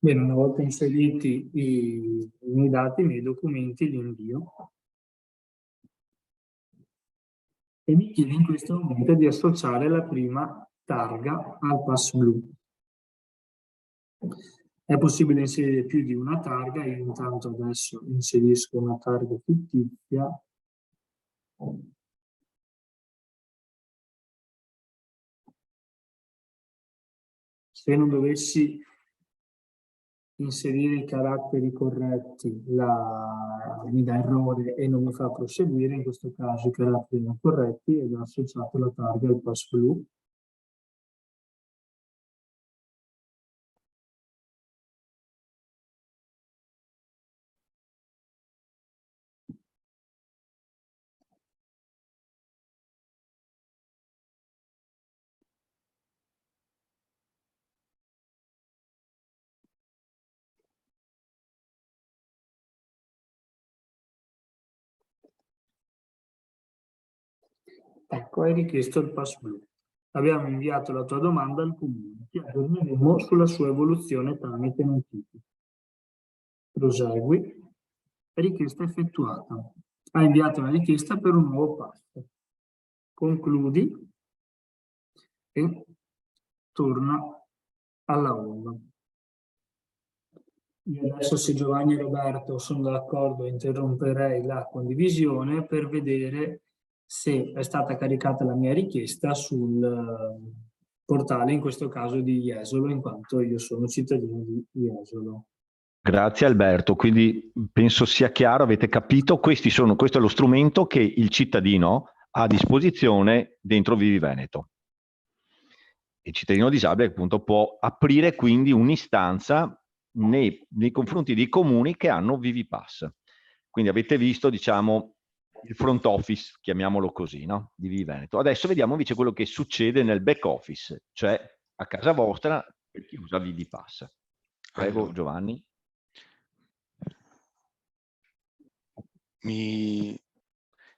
Bene, una volta inseriti i miei dati, i miei documenti, li invio. E mi chiede in questo momento di associare la prima targa al pass blu. È possibile inserire più di una targa, io intanto adesso inserisco una targa fittizia. Se non dovessi inserire i caratteri corretti, mi dà errore e non mi fa proseguire, in questo caso i caratteri non corretti ed ho associato la targa al pass blu. Ecco, hai richiesto il pass blu. Abbiamo inviato la tua domanda al comune. Ti aggiorneremo sulla sua evoluzione tramite notifiche. Prosegui. Richiesta effettuata. Hai inviato una richiesta per un nuovo pass. Concludi e torna alla home. Io adesso, se Giovanni e Roberto sono d'accordo, interromperei la condivisione per vedere se è stata caricata la mia richiesta sul portale, in questo caso di Jesolo, in quanto io sono cittadino di Jesolo. Grazie Alberto, quindi penso sia chiaro, avete capito, questo è lo strumento che il cittadino ha a disposizione dentro Vivi Veneto. Il cittadino disabile appunto può aprire quindi un'istanza nei confronti dei comuni che hanno Vivi Pass. Quindi avete visto, diciamo, il front office, chiamiamolo così, no? Di Vivi Veneto. Adesso vediamo invece quello che succede nel back office, cioè a casa vostra per chi usa Vivi Pass. Prego, allora, Giovanni. Mi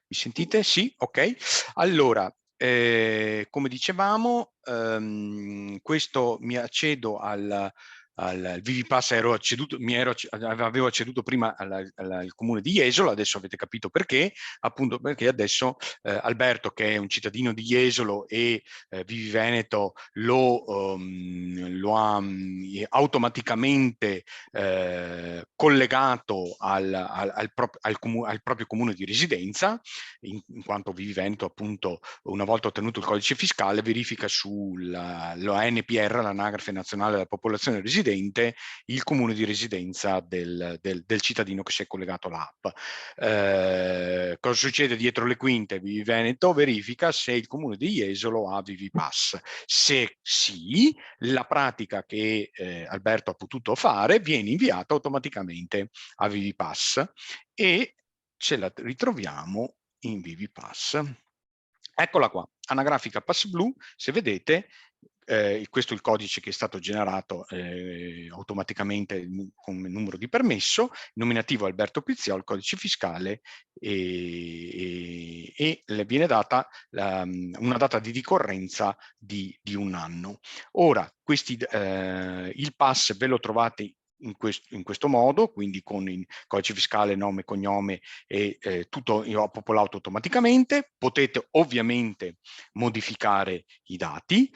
sentite? Sì, ok. Allora, come dicevamo, questo mi accedo al Vivi Pass, avevo acceduto prima al comune di Jesolo, adesso avete capito perché, appunto perché adesso Alberto, che è un cittadino di Jesolo, e Vivi Veneto lo ha automaticamente collegato al proprio comune di residenza, in quanto Vivi Veneto, appunto, una volta ottenuto il codice fiscale, verifica sulla ANPR, l'Anagrafe Nazionale della Popolazione Residente, il comune di residenza del cittadino che si è collegato all'app. Cosa succede dietro le quinte? Vivi Veneto verifica se il comune di Jesolo ha Vivi Pass. Se sì, la pratica che Alberto ha potuto fare viene inviata automaticamente a Vivi Pass e ce la ritroviamo in Vivi Pass. Eccola qua, anagrafica Pass Blu, se vedete. Questo è il codice che è stato generato automaticamente come numero di permesso, nominativo Alberto Pizziò, il codice fiscale, e le viene data una data di decorrenza di 1 anno. Ora, il pass ve lo trovate in questo modo, quindi con il codice fiscale, nome, cognome e tutto popolato automaticamente. Potete ovviamente modificare i dati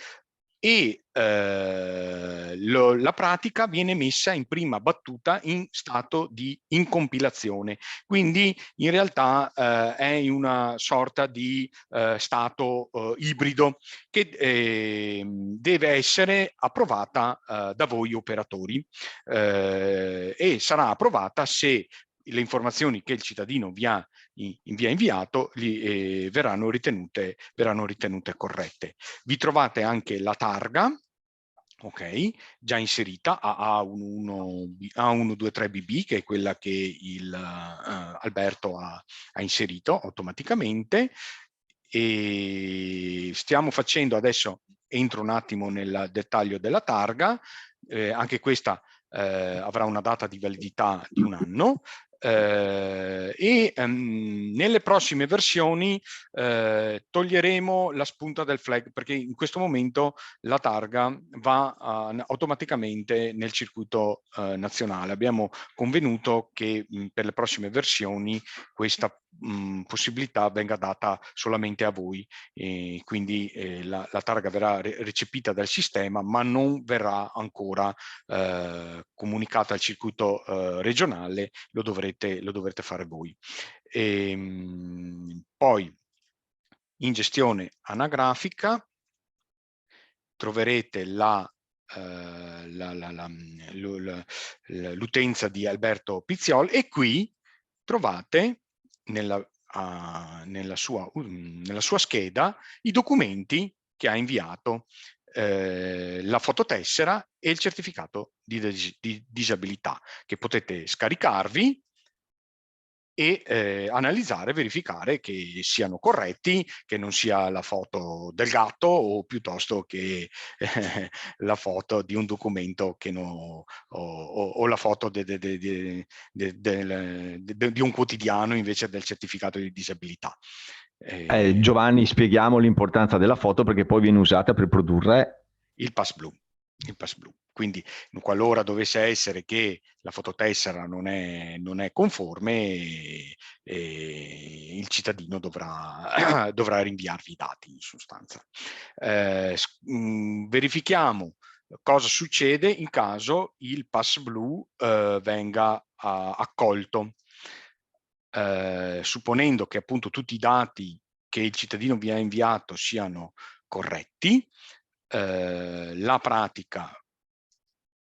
e la pratica viene messa in prima battuta in stato di incompilazione, quindi in realtà è in una sorta di stato ibrido che deve essere approvata da voi operatori e sarà approvata se le informazioni che il cittadino vi ha inviato verranno ritenute corrette. Vi trovate anche la targa, ok, già inserita, A123BB, che è quella che Alberto ha inserito automaticamente, e stiamo facendo adesso, entro un attimo nel dettaglio della targa, anche questa avrà una data di validità di 1 anno, nelle prossime versioni toglieremo la spunta del flag, perché in questo momento la targa va automaticamente nel circuito nazionale. Abbiamo convenuto che per le prossime versioni questa possibilità venga data solamente a voi, quindi la targa verrà recepita dal sistema, ma non verrà ancora comunicata al circuito regionale, lo dovrete fare voi. Poi in gestione anagrafica troverete l'utenza di Alberto Pizziol, e qui trovate nella sua scheda i documenti che ha inviato, la fototessera e il certificato di disabilità, che potete scaricarvi e analizzare, verificare che siano corretti, che non sia la foto del gatto o piuttosto che la foto di un documento che o la foto di un quotidiano invece del certificato di disabilità. Giovanni, spieghiamo l'importanza della foto perché poi viene usata per produrre il pass blu. Quindi qualora dovesse essere che la fototessera non è conforme, il cittadino dovrà rinviarvi i dati in sostanza. Verifichiamo cosa succede in caso il pass blu venga accolto. Supponendo che appunto tutti i dati che il cittadino vi ha inviato siano corretti, la pratica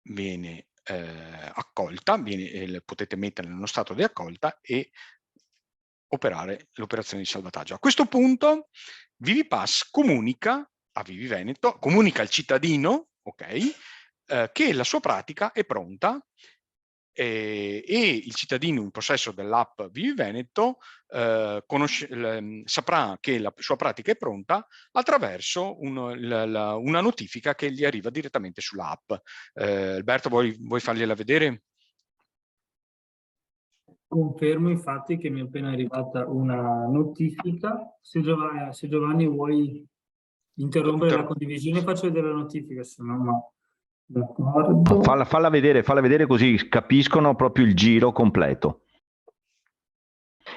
viene accolta, potete metterla nello stato di accolta e operare l'operazione di salvataggio. A questo punto ViviPass comunica a Vivi Veneto, comunica al cittadino, che la sua pratica è pronta, e il cittadino in possesso dell'app Vivi Veneto saprà che la sua pratica è pronta attraverso una notifica che gli arriva direttamente sull'app. Alberto, vuoi fargliela vedere? Confermo infatti che mi è appena arrivata una notifica. Se Giovanni vuoi interrompere la condivisione, faccio vedere la notifica, se no no. D'accordo. Falla vedere così capiscono proprio il giro completo.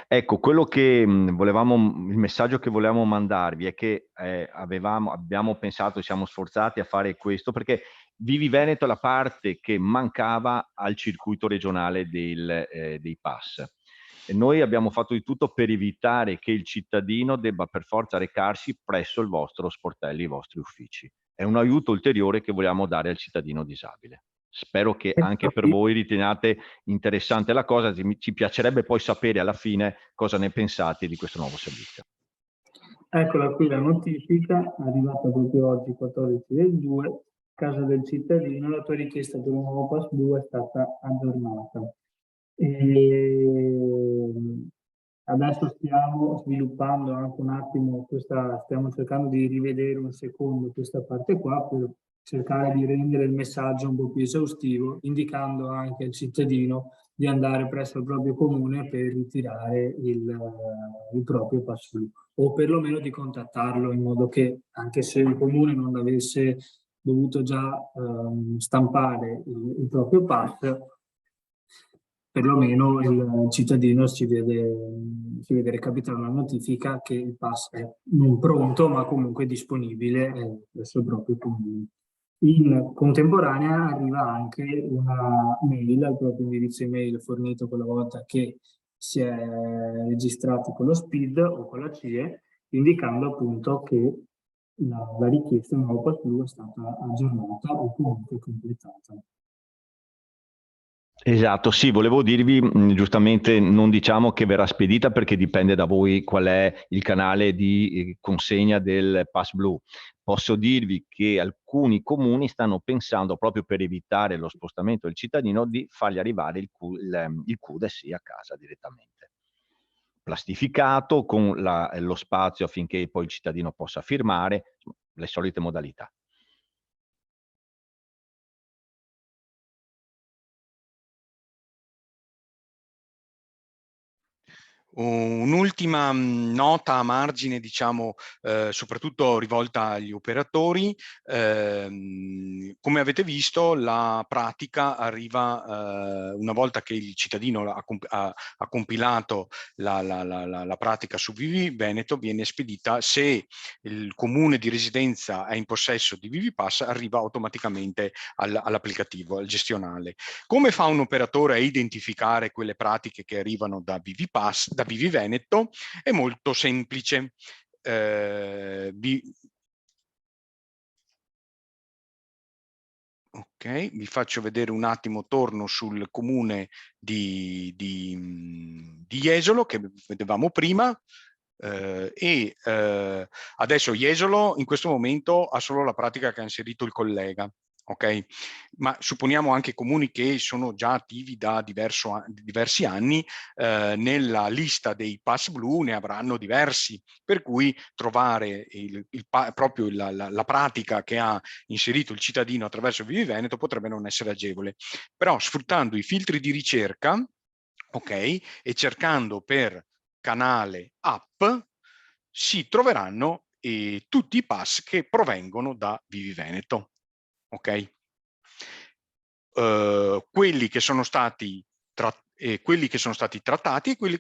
Ecco, il messaggio che volevamo mandarvi è che abbiamo pensato, siamo sforzati a fare questo perché Vivi Veneto è la parte che mancava al circuito regionale dei pass. E noi abbiamo fatto di tutto per evitare che il cittadino debba per forza recarsi presso il vostro sportello, i vostri uffici. È un aiuto ulteriore che vogliamo dare al cittadino disabile. Spero che anche per voi riteniate interessante la cosa, ci piacerebbe poi sapere alla fine cosa ne pensate di questo nuovo servizio. Eccola qui la notifica, arrivata proprio oggi 14/2, casa del cittadino, la tua richiesta per un nuovo pass blu è stata aggiornata. Adesso stiamo sviluppando anche un attimo stiamo cercando di rivedere un secondo questa parte qua per cercare di rendere il messaggio un po' più esaustivo, indicando anche al cittadino di andare presso il proprio comune per ritirare il proprio pass blu, o perlomeno di contattarlo in modo che, anche se il comune non avesse dovuto già stampare il proprio pass, perlomeno il cittadino si vede recapitare una notifica che il pass è non pronto ma comunque disponibile presso il proprio comune. In contemporanea arriva anche una mail al proprio indirizzo email fornito quella volta che si è registrati con lo SPID o con la CIE, indicando appunto che la richiesta di nuovo pass blu è stata aggiornata o comunque completata. Esatto, sì, volevo dirvi, giustamente non diciamo che verrà spedita perché dipende da voi qual è il canale di consegna del pass blu. Posso dirvi che alcuni comuni stanno pensando, proprio per evitare lo spostamento del cittadino, di fargli arrivare il QDSI a casa direttamente. Plastificato, con lo spazio affinché poi il cittadino possa firmare, le solite modalità. Un'ultima nota a margine, diciamo, soprattutto rivolta agli operatori. Come avete visto, la pratica arriva una volta che il cittadino ha compilato la pratica su Vivi Veneto, viene spedita. Se il comune di residenza è in possesso di ViviPass, arriva automaticamente all'applicativo, al gestionale. Come fa un operatore a identificare quelle pratiche che arrivano da ViviPass, da Vivi Veneto? È molto semplice. Ok, vi faccio vedere un attimo, torno sul comune di Jesolo che vedevamo prima. Adesso Jesolo in questo momento ha solo la pratica che ha inserito il collega. Ok, ma supponiamo anche comuni che sono già attivi da diversi anni, nella lista dei pass blu ne avranno diversi, per cui trovare proprio la pratica che ha inserito il cittadino attraverso Vivi Veneto potrebbe non essere agevole. Però sfruttando i filtri di ricerca, ok, e cercando per canale app, si troveranno tutti i pass che provengono da Vivi Veneto. Ok? Quelli che sono stati trattati e quelli che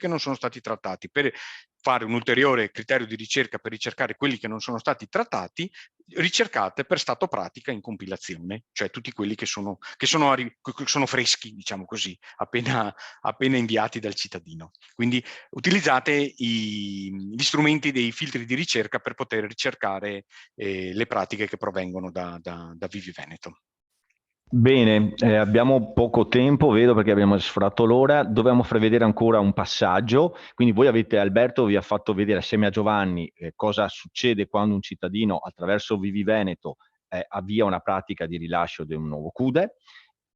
non sono stati trattati. Per fare un ulteriore criterio di ricerca, per ricercare quelli che non sono stati trattati, ricercate per stato pratica in compilazione, cioè tutti quelli che sono freschi, diciamo così, appena inviati dal cittadino. Quindi utilizzate gli strumenti dei filtri di ricerca per poter ricercare le pratiche che provengono da Vivi Veneto. Bene, abbiamo poco tempo, vedo, perché abbiamo sforato l'ora. Dobbiamo far vedere ancora un passaggio, quindi Alberto vi ha fatto vedere assieme a Giovanni cosa succede quando un cittadino attraverso Vivi Veneto avvia una pratica di rilascio di un nuovo CUDE,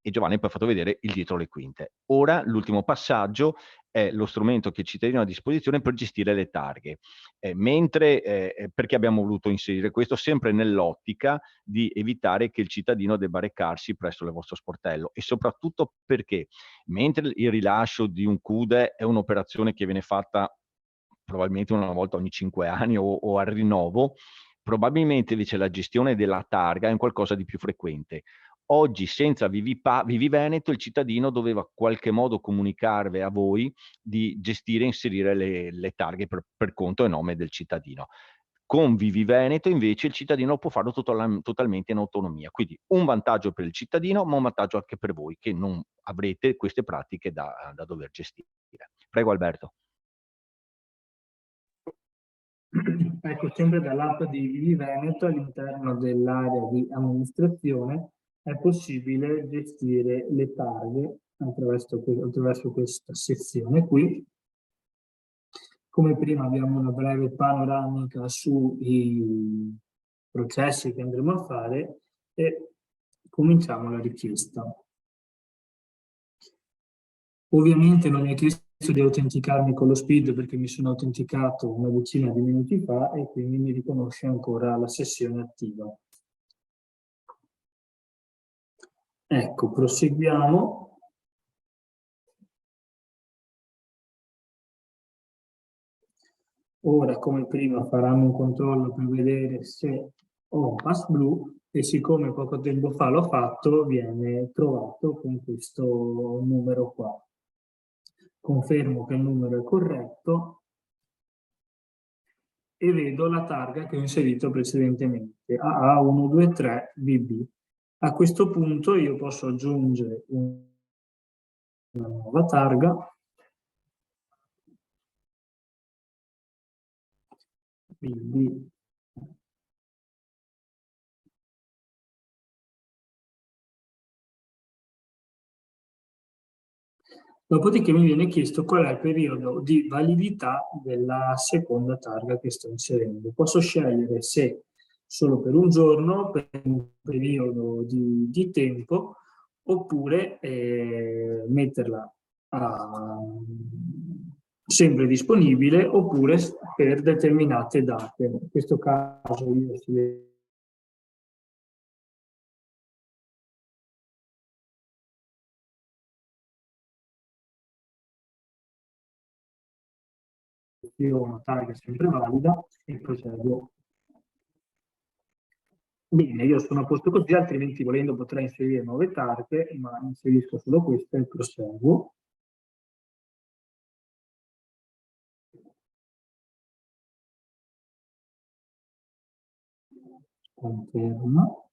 e Giovanni poi ha fatto vedere il dietro le quinte. Ora l'ultimo passaggio è lo strumento che il cittadino ha a disposizione per gestire le targhe. Perché abbiamo voluto inserire questo? Sempre nell'ottica di evitare che il cittadino debba recarsi presso il vostro sportello, e soprattutto perché mentre il rilascio di un CUDE è un'operazione che viene fatta probabilmente una volta ogni 5 anni o al rinnovo, probabilmente invece la gestione della targa è un qualcosa di più frequente. Oggi senza Vivi Veneto il cittadino doveva in qualche modo comunicarvi a voi di gestire e inserire le targhe per conto e nome del cittadino. Con Vivi Veneto invece il cittadino può farlo totalmente in autonomia, quindi un vantaggio per il cittadino, ma un vantaggio anche per voi, che non avrete queste pratiche da dover gestire. Prego Alberto. Ecco, sempre dall'app di Vivi Veneto, all'interno dell'area di amministrazione è possibile gestire le targhe attraverso questa sezione qui. Come prima abbiamo una breve panoramica sui processi che andremo a fare e cominciamo la richiesta. Ovviamente non mi ha chiesto di autenticarmi con lo SPID perché mi sono autenticato una decina di minuti fa e quindi mi riconosce ancora la sessione attiva. Ecco, proseguiamo. Ora, come prima, faranno un controllo per vedere se ho un pass blu e siccome poco tempo fa l'ho fatto, viene trovato con questo numero qua. Confermo che il numero è corretto e vedo la targa che ho inserito precedentemente, AA123VB. A questo punto io posso aggiungere una nuova targa. VB. Dopodiché mi viene chiesto qual è il periodo di validità della seconda targa che sto inserendo. Posso scegliere se solo per un giorno, per un periodo di tempo, oppure metterla sempre disponibile, oppure per determinate date. In questo caso io ho una targa sempre valida e procedo. Bene, io sono a posto così, altrimenti volendo potrei inserire nuove targhe, ma inserisco solo questa e proseguo. Confermo.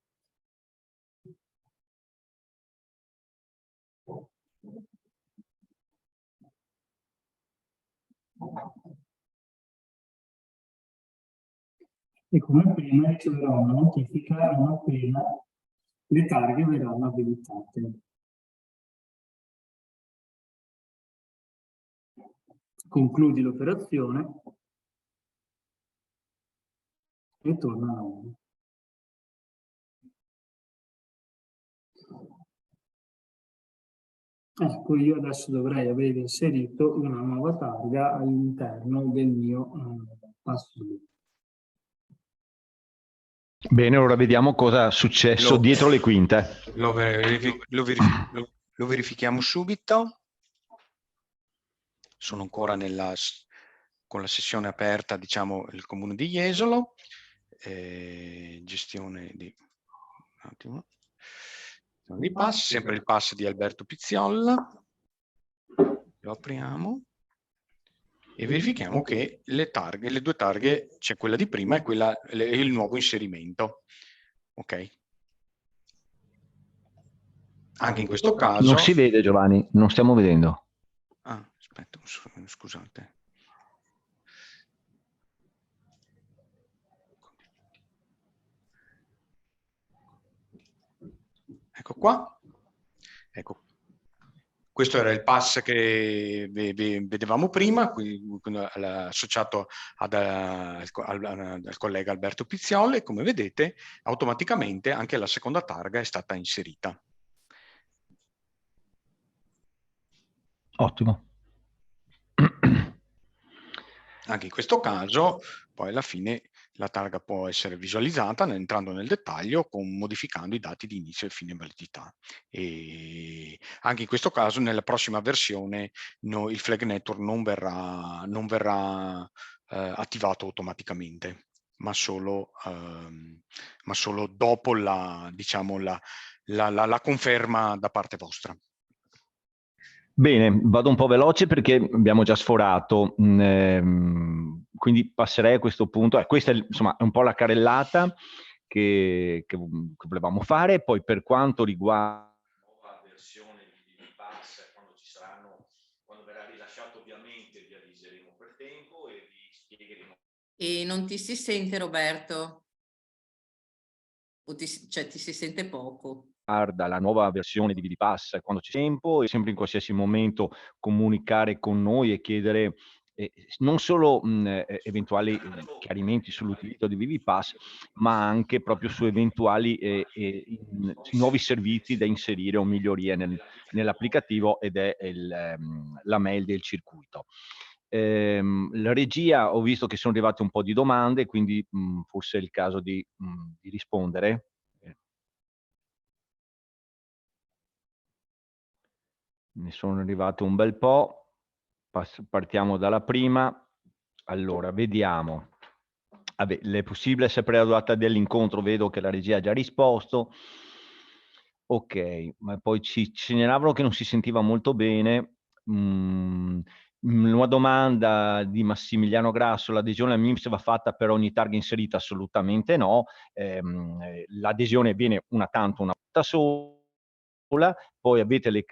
E come prima riceverò una notifica non appena le targhe verranno abilitate. Concludi l'operazione e torna a nuovo. Ecco, io adesso dovrei aver inserito una nuova targa all'interno del mio pass blu. Bene, ora vediamo cosa è successo dietro le quinte. Lo verifichiamo subito. Sono ancora con la sessione aperta, diciamo, il comune di Jesolo, gestione di, un attimo, di pass, sempre il pass di Alberto Pizziolla, lo apriamo e verifichiamo che le due targhe, c'è quella di prima e il nuovo inserimento. Ok. Anche in questo caso... Non si vede, Giovanni, non stiamo vedendo. Ah, aspetta, scusate. Ecco qua. Ecco. Questo era il pass che vedevamo prima, associato al collega Alberto Pizziolla, e come vedete automaticamente anche la seconda targa è stata inserita. Ottimo. Anche in questo caso poi alla fine la targa può essere visualizzata entrando nel dettaglio, modificando i dati di inizio e fine validità. E anche in questo caso nella prossima versione il flag network non verrà attivato automaticamente, ma solo dopo diciamo, la conferma da parte vostra. Bene, vado un po' veloce perché abbiamo già sforato, quindi passerei a questo punto. Questa è, insomma, è un po' la carrellata che volevamo fare. Poi per quanto riguarda la nuova versione di ViviPass, quando verrà rilasciato, ovviamente vi avviseremo per tempo e vi spiegheremo. E non ti si sente, Roberto? O cioè ti si sente poco? La nuova versione di ViviPass quando c'è tempo, e sempre in qualsiasi momento comunicare con noi e chiedere non solo eventuali chiarimenti sull'utilizzo di ViviPass, ma anche proprio su eventuali nuovi servizi da inserire o migliorie nell'applicativo, ed è la mail del circuito. La regia, ho visto che sono arrivate un po' di domande, quindi forse è il caso di rispondere. Ne sono arrivate un bel po'. Partiamo dalla prima. Allora, vediamo. Vabbè, è possibile essere la data dell'incontro? Vedo che la regia ha già risposto. Ok, ma poi ci segnalavano che non si sentiva molto bene. Una domanda di Massimiliano Grasso: l'adesione al MIMS va fatta per ogni targa inserita? Assolutamente no. L'adesione viene una tanto, una volta sola. Poi avrete il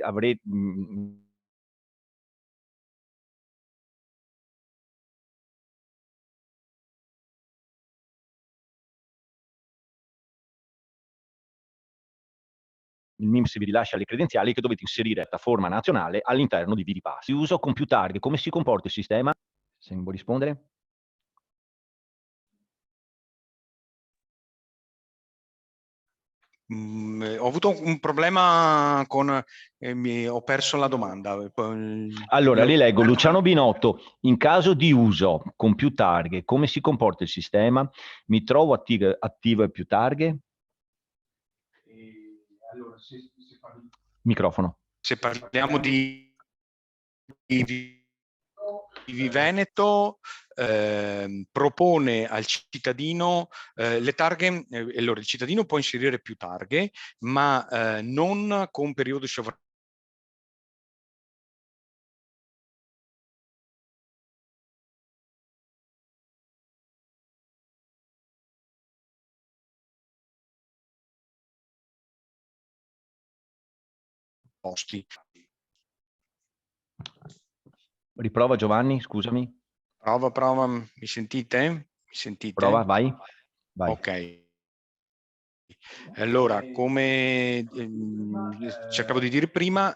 MIMS vi rilascia le credenziali che dovete inserire in piattaforma nazionale all'interno di ViviPass. Uso con più targhe, come si comporta il sistema? Se mi vuoi rispondere? Ho avuto un problema con... ho perso la domanda. Allora, rileggo. Luciano Binotto: in caso di uso con più targhe, come si comporta il sistema? Mi trovo attivo e più targhe? Allora, microfono. Se parliamo di Veneto, propone al cittadino le targhe, allora il cittadino può inserire più targhe, ma non con periodi sovrapposti. Riprova, Giovanni, scusami. Prova, mi sentite? Mi sentite? Prova, vai. Ok. Allora, come cercavo di dire prima,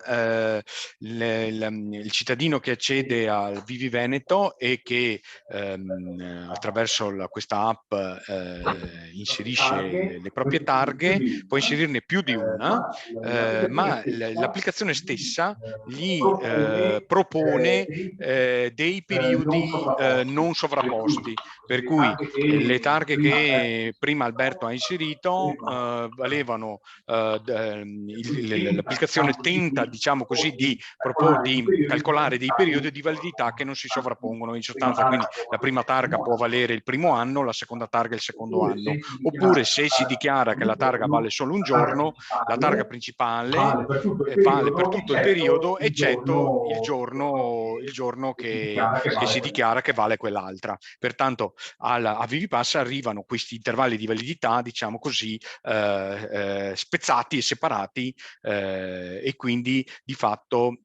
il cittadino che accede al Vivi Veneto e che attraverso questa app inserisce le proprie targhe, può inserirne più di una, ma l'applicazione stessa gli propone dei periodi non sovrapposti, per cui le targhe che prima Alberto ha inserito valevano, l'applicazione tenta, diciamo così, di calcolare dei periodi di validità che non si sovrappongono in sostanza, quindi la prima targa può valere il primo anno, la seconda targa il secondo anno, oppure se si dichiara che la targa vale solo un giorno, la targa principale vale per tutto il periodo, eccetto il giorno che si dichiara che vale quell'altra. Pertanto a ViviPass arrivano questi intervalli di validità, diciamo così, spezzati e separati, e quindi di fatto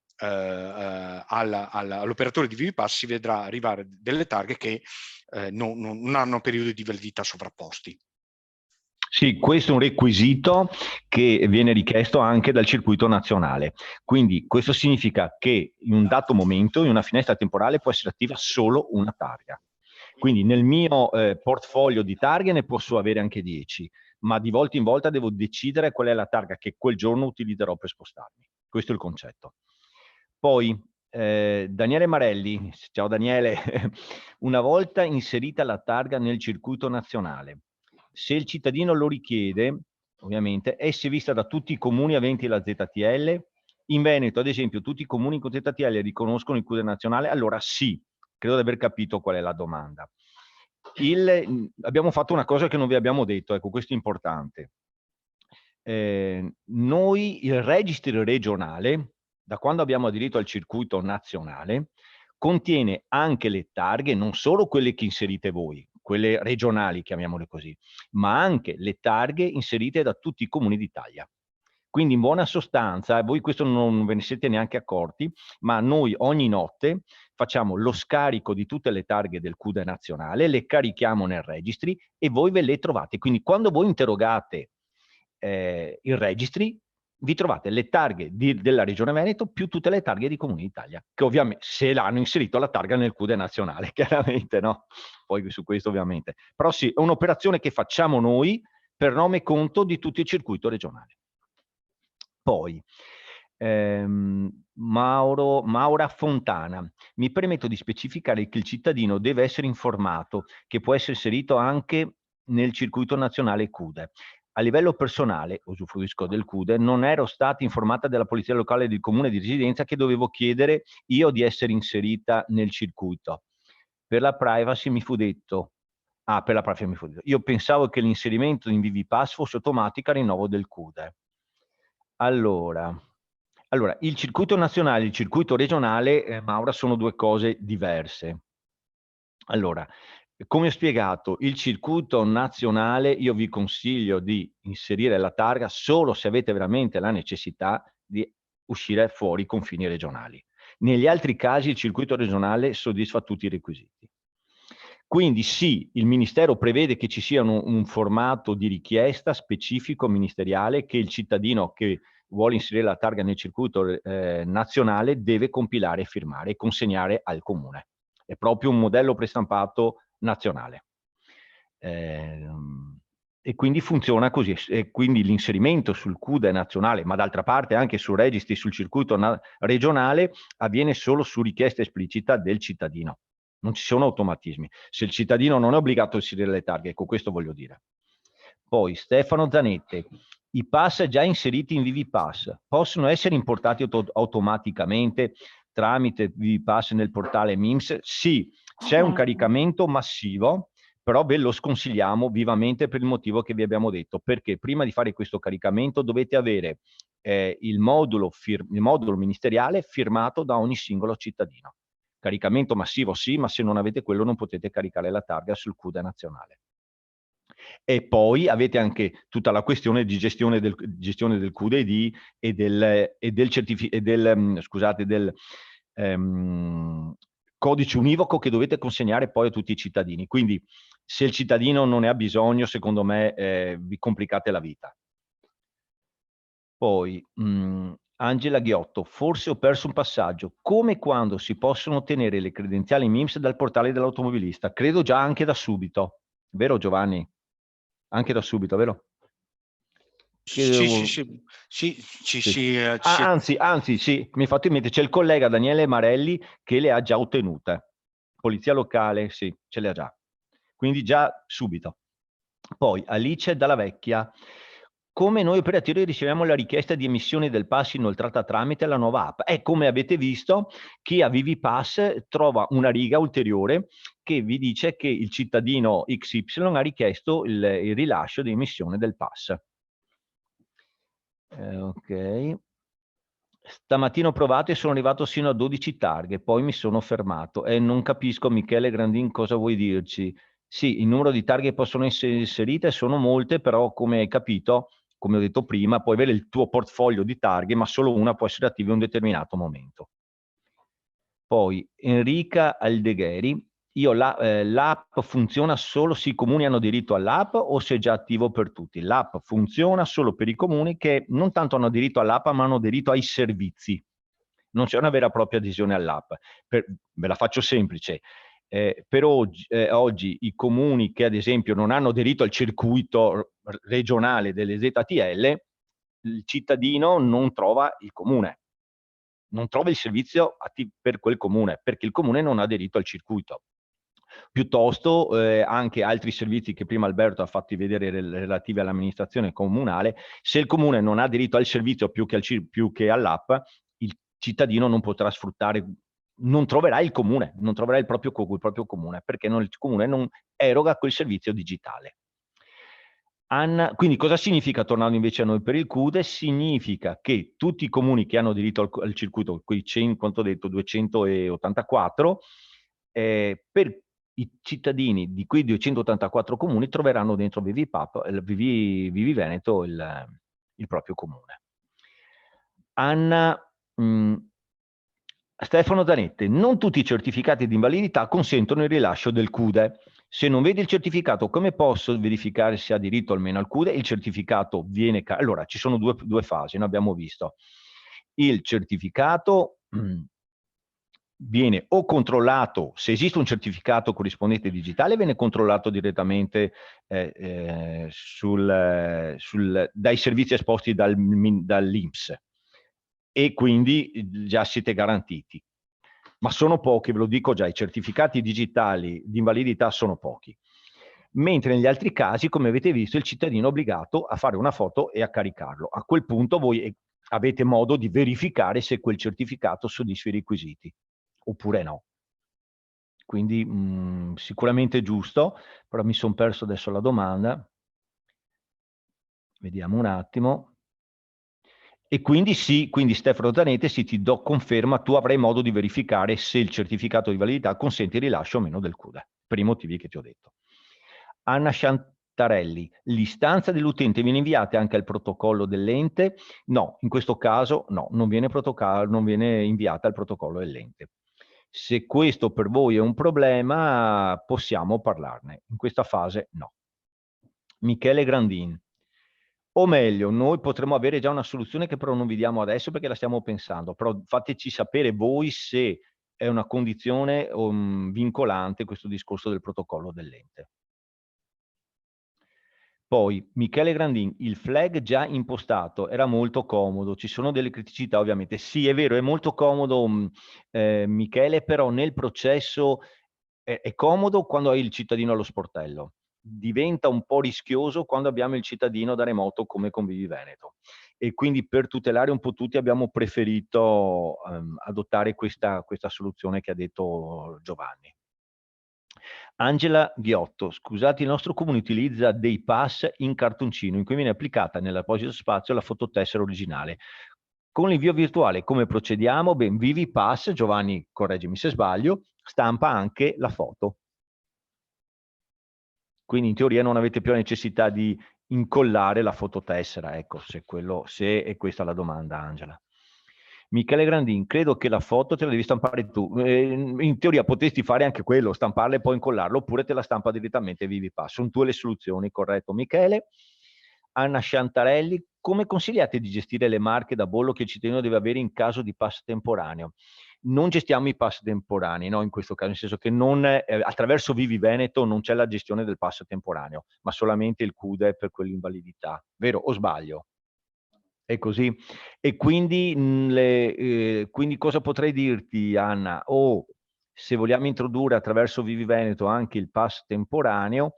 all'operatore di ViviPass si vedrà arrivare delle targhe che non hanno periodi di validità sovrapposti. Sì, questo è un requisito che viene richiesto anche dal circuito nazionale. Quindi questo significa che in un dato momento, in una finestra temporale, può essere attiva solo una targa. Quindi nel mio portfolio di targhe ne posso avere anche 10, ma di volta in volta devo decidere qual è la targa che quel giorno utilizzerò per spostarmi. Questo è il concetto. Poi Daniele Marelli, ciao Daniele, una volta inserita la targa nel circuito nazionale, se il cittadino lo richiede, ovviamente, è vista da tutti i comuni aventi la ZTL. In Veneto, ad esempio, tutti i comuni con ZTL riconoscono il CUDE nazionale? Allora sì, credo di aver capito qual è la domanda. Abbiamo fatto una cosa che non vi abbiamo detto, ecco, questo è importante. Noi, il registro regionale, da quando abbiamo aderito al circuito nazionale, contiene anche le targhe, non solo quelle che inserite voi, quelle regionali, chiamiamole così, ma anche le targhe inserite da tutti i comuni d'Italia. Quindi in buona sostanza, voi questo non ve ne siete neanche accorti, ma noi ogni notte facciamo lo scarico di tutte le targhe del CUDE nazionale, le carichiamo nel registry e voi ve le trovate. Quindi quando voi interrogate il registry, vi trovate le targhe della Regione Veneto più tutte le targhe di Comuni d'Italia, che ovviamente se l'hanno inserito la targa nel CUDE nazionale, chiaramente, no? Poi su questo ovviamente. Però sì, è un'operazione che facciamo noi per nome e conto di tutto il circuito regionale. Poi, Maura Fontana, mi permetto di specificare che il cittadino deve essere informato che può essere inserito anche nel circuito nazionale CUDE. A livello personale, usufruisco del CUDE, non ero stata informata dalla polizia locale del comune di residenza che dovevo chiedere io di essere inserita nel circuito. Per la privacy mi fu detto, per la privacy mi fu detto, io pensavo che l'inserimento in ViviPass fosse automatica a rinnovo del CUDE. Allora, il circuito nazionale e il circuito regionale, Maura, sono due cose diverse. Allora, come ho spiegato, il circuito nazionale io vi consiglio di inserire la targa solo se avete veramente la necessità di uscire fuori i confini regionali. Negli altri casi il circuito regionale soddisfa tutti i requisiti. Quindi sì, il Ministero prevede che ci sia un formato di richiesta specifico ministeriale che il cittadino che vuole inserire la targa nel circuito nazionale deve compilare e firmare e consegnare al comune. È proprio un modello prestampato nazionale. E quindi funziona così, e quindi l'inserimento sul CUDE nazionale, ma d'altra parte anche su registri sul circuito regionale, avviene solo su richiesta esplicita del cittadino. Non ci sono automatismi. Se il cittadino non è obbligato a inserire le targhe, ecco, questo voglio dire. Poi Stefano Zanette, i pass già inseriti in ViviPass possono essere importati automaticamente tramite ViviPass nel portale MIMS? Sì, c'è un caricamento massivo, però ve lo sconsigliamo vivamente per il motivo che vi abbiamo detto, perché prima di fare questo caricamento dovete avere il modulo ministeriale firmato da ogni singolo cittadino. Caricamento massivo sì, ma se non avete quello non potete caricare la targa sul CUDE nazionale. E poi avete anche tutta la questione di gestione del CUDE e del codice univoco che dovete consegnare poi a tutti i cittadini. Quindi se il cittadino non ne ha bisogno, secondo me vi complicate la vita. Poi Angela Ghiotto, forse ho perso un passaggio. Come quando si possono ottenere le credenziali MIMS dal portale dell'automobilista? Credo già anche da subito. Vero Giovanni? Anche da subito, vero? Anzi, sì, mi fate in mente, c'è il collega Daniele Marelli che le ha già ottenute. Polizia locale, sì, ce le ha già. Quindi già subito. Poi Alice Dalla Vecchia. Come noi operatori riceviamo la richiesta di emissione del pass inoltrata tramite la nuova app? Come avete visto, chi ha ViviPass trova una riga ulteriore che vi dice che il cittadino XY ha richiesto il rilascio di emissione del pass. Ok. Stamattina ho provato e sono arrivato sino a 12 targhe, poi mi sono fermato. Non capisco, Michele Grandin, cosa vuoi dirci? Sì, il numero di targhe che possono essere inserite sono molte, però come hai capito, come ho detto prima, puoi avere il tuo portfolio di targhe, ma solo una può essere attiva in un determinato momento. Poi Enrica Aldegheri, l'app funziona solo se i comuni hanno diritto all'app o se è già attivo per tutti? L'app funziona solo per i comuni che non tanto hanno diritto all'app, ma hanno diritto ai servizi. Non c'è una vera e propria adesione all'app. Ve la faccio semplice. Per oggi i comuni che ad esempio non hanno diritto al circuito regionale delle ZTL, il cittadino non trova il comune, non trova il servizio per quel comune, perché il comune non ha diritto al circuito. Piuttosto anche altri servizi che prima Alberto ha fatti vedere relativi all'amministrazione comunale, se il comune non ha diritto al servizio più che all'app, il cittadino non potrà sfruttare, non troverà il comune, non troverà il proprio comune, perché il comune non eroga quel servizio digitale. Anna, quindi cosa significa, tornando invece a noi per il CUDE? Significa che tutti i comuni che hanno diritto al circuito, quei 100, quanto ho detto, 284, per i cittadini di quei 284 comuni troveranno dentro Vivi Veneto il proprio comune. Anna, Stefano Zanette, non tutti i certificati di invalidità consentono il rilascio del CUDE. Se non vedi il certificato, come posso verificare se ha diritto almeno al CUDE? Il certificato viene... Allora, ci sono due fasi, ne abbiamo visto. Il certificato viene o controllato, se esiste un certificato corrispondente digitale, viene controllato direttamente dai servizi esposti dall'INPS e quindi già siete garantiti. Ma sono pochi, ve lo dico già, i certificati digitali di invalidità sono pochi. Mentre negli altri casi, come avete visto, il cittadino è obbligato a fare una foto e a caricarlo. A quel punto voi avete modo di verificare se quel certificato soddisfa i requisiti oppure no. Quindi sicuramente giusto, però mi sono perso adesso la domanda. Vediamo un attimo. E quindi sì, quindi Stefano Zanete, sì, ti do conferma, tu avrai modo di verificare se il certificato di validità consente il rilascio o meno del CUDE, per i motivi che ti ho detto. Anna Sciantarelli, l'istanza dell'utente viene inviata anche al protocollo dell'ente? No, in questo caso no, non viene inviata al protocollo dell'ente. Se questo per voi è un problema, possiamo parlarne. In questa fase no. Michele Grandin. O meglio, noi potremmo avere già una soluzione che però non vi diamo adesso perché la stiamo pensando, però fateci sapere voi se è una condizione vincolante questo discorso del protocollo dell'ente. Poi, Michele Grandin, il flag già impostato era molto comodo, ci sono delle criticità ovviamente. Sì, è vero, è molto comodo Michele, però nel processo è comodo quando hai il cittadino allo sportello. Diventa un po' rischioso quando abbiamo il cittadino da remoto come con Vivi Veneto. E quindi per tutelare un po' tutti abbiamo preferito adottare questa soluzione che ha detto Giovanni. Angela Ghiotto, scusate, il nostro comune utilizza dei pass in cartoncino in cui viene applicata nell'apposito spazio la fototessera originale. Con l'invio virtuale come procediamo? Ben, ViviPass, Giovanni, correggimi se sbaglio, stampa anche la foto. Quindi in teoria non avete più la necessità di incollare la fototessera, ecco, se è questa la domanda, Angela. Michele Grandin, credo che la foto te la devi stampare tu. In teoria potresti fare anche quello, stamparla e poi incollarla, oppure te la stampa direttamente ViviPass. Sono tue le soluzioni, corretto Michele. Anna Sciantarelli, come consigliate di gestire le marche da bollo che il cittadino deve avere in caso di pass temporaneo? Non gestiamo i pass temporanei, no, in questo caso, nel senso che attraverso Vivi Veneto non c'è la gestione del pass temporaneo, ma solamente il CUDE per quell'invalidità. Vero o sbaglio? È così? E quindi, quindi cosa potrei dirti, Anna? Se vogliamo introdurre attraverso Vivi Veneto anche il pass temporaneo,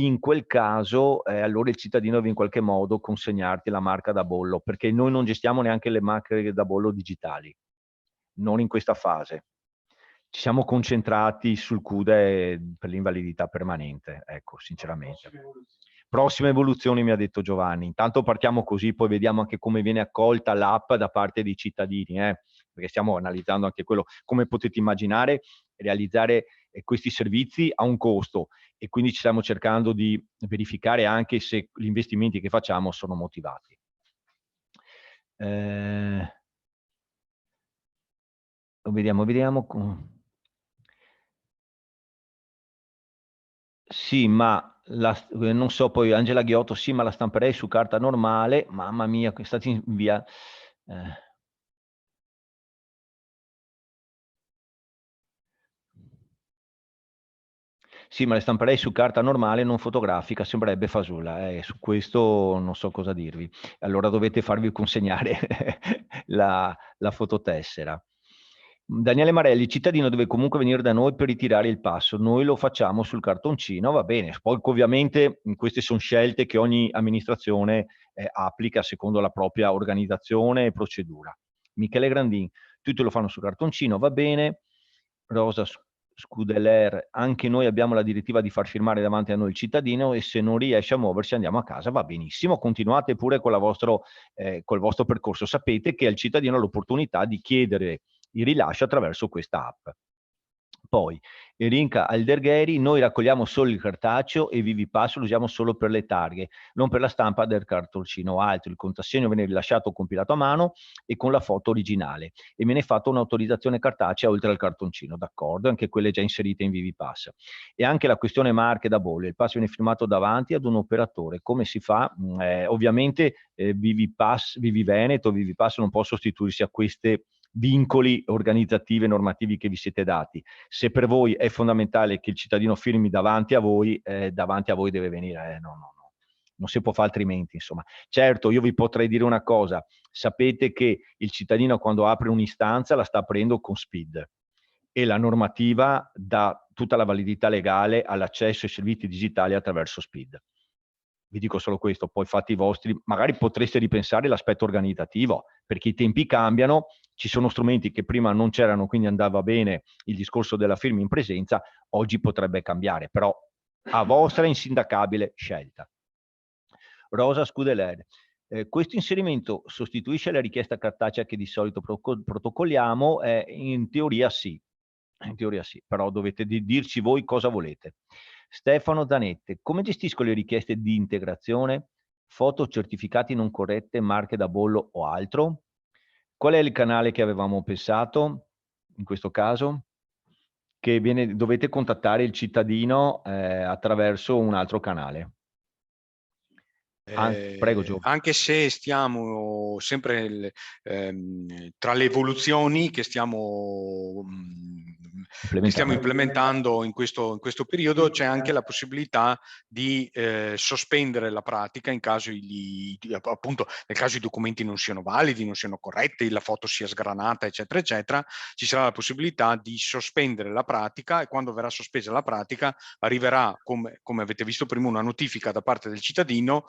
in quel caso allora il cittadino deve in qualche modo consegnarti la marca da bollo, perché noi non gestiamo neanche le marche da bollo digitali, non in questa fase. Ci siamo concentrati sul CUDE per l'invalidità permanente, ecco, sinceramente. Prossime evoluzioni, mi ha detto Giovanni. Intanto partiamo così, poi vediamo anche come viene accolta l'app da parte dei cittadini, perché stiamo analizzando anche quello. Come potete immaginare, realizzare questi servizi ha un costo e quindi ci stiamo cercando di verificare anche se gli investimenti che facciamo sono motivati. Vediamo. Sì, ma non so, poi Angela Ghiotto, sì, ma la stamperei su carta normale. Mamma mia, è stata in via. Sì, ma le stamperei su carta normale, non fotografica, sembrerebbe fasulla. Su questo non so cosa dirvi. Allora dovete farvi consegnare la fototessera. Daniele Marelli, il cittadino deve comunque venire da noi per ritirare il passo, noi lo facciamo sul cartoncino, va bene. Poi ovviamente queste sono scelte che ogni amministrazione applica secondo la propria organizzazione e procedura. Michele Grandin, tutti lo fanno sul cartoncino, va bene. Rosa Scudeler, anche noi abbiamo la direttiva di far firmare davanti a noi il cittadino e se non riesce a muoversi andiamo a casa, va benissimo, continuate pure con col vostro percorso. Sapete che al cittadino l'opportunità di chiedere il rilascio attraverso questa app. Poi, Erinca Aldergheri, noi raccogliamo solo il cartaceo e Vivipass lo usiamo solo per le targhe, non per la stampa del cartoncino altro. Il contrassegno viene rilasciato compilato a mano e con la foto originale e viene fatta un'autorizzazione cartacea oltre al cartoncino, d'accordo? Anche quelle già inserite in Vivipass. E anche la questione marche da bollo, il pass viene firmato davanti ad un operatore. Come si fa? Ovviamente Vivipass, Viviveneto, Vivipass non può sostituirsi a queste vincoli organizzativi e normativi che vi siete dati. Se per voi è fondamentale che il cittadino firmi davanti a voi deve venire, no. Non si può fare altrimenti, insomma. Certo, io vi potrei dire una cosa, sapete che il cittadino quando apre un'istanza la sta aprendo con SPID e la normativa dà tutta la validità legale all'accesso ai servizi digitali attraverso SPID. Vi dico solo questo, poi fate i vostri, magari potreste ripensare l'aspetto organizzativo, perché i tempi cambiano, ci sono strumenti che prima non c'erano, quindi andava bene il discorso della firma in presenza, oggi potrebbe cambiare, però a vostra insindacabile scelta. Rosa Scudeler, questo inserimento sostituisce la richiesta cartacea che di solito protocolliamo? In teoria sì, però dovete dirci voi cosa volete. Stefano Zanette, come gestisco le richieste di integrazione? Foto, certificati non corrette, marche da bollo o altro? Qual è il canale che avevamo pensato in questo caso? Che dovete contattare il cittadino attraverso un altro canale. Prego Gio. Anche se stiamo sempre tra le evoluzioni che stiamo implementando in questo periodo, c'è anche la possibilità di sospendere la pratica in caso appunto nel caso i documenti non siano validi, non siano corretti, la foto sia sgranata, eccetera, eccetera, ci sarà la possibilità di sospendere la pratica e quando verrà sospesa la pratica arriverà, come avete visto prima, una notifica da parte del cittadino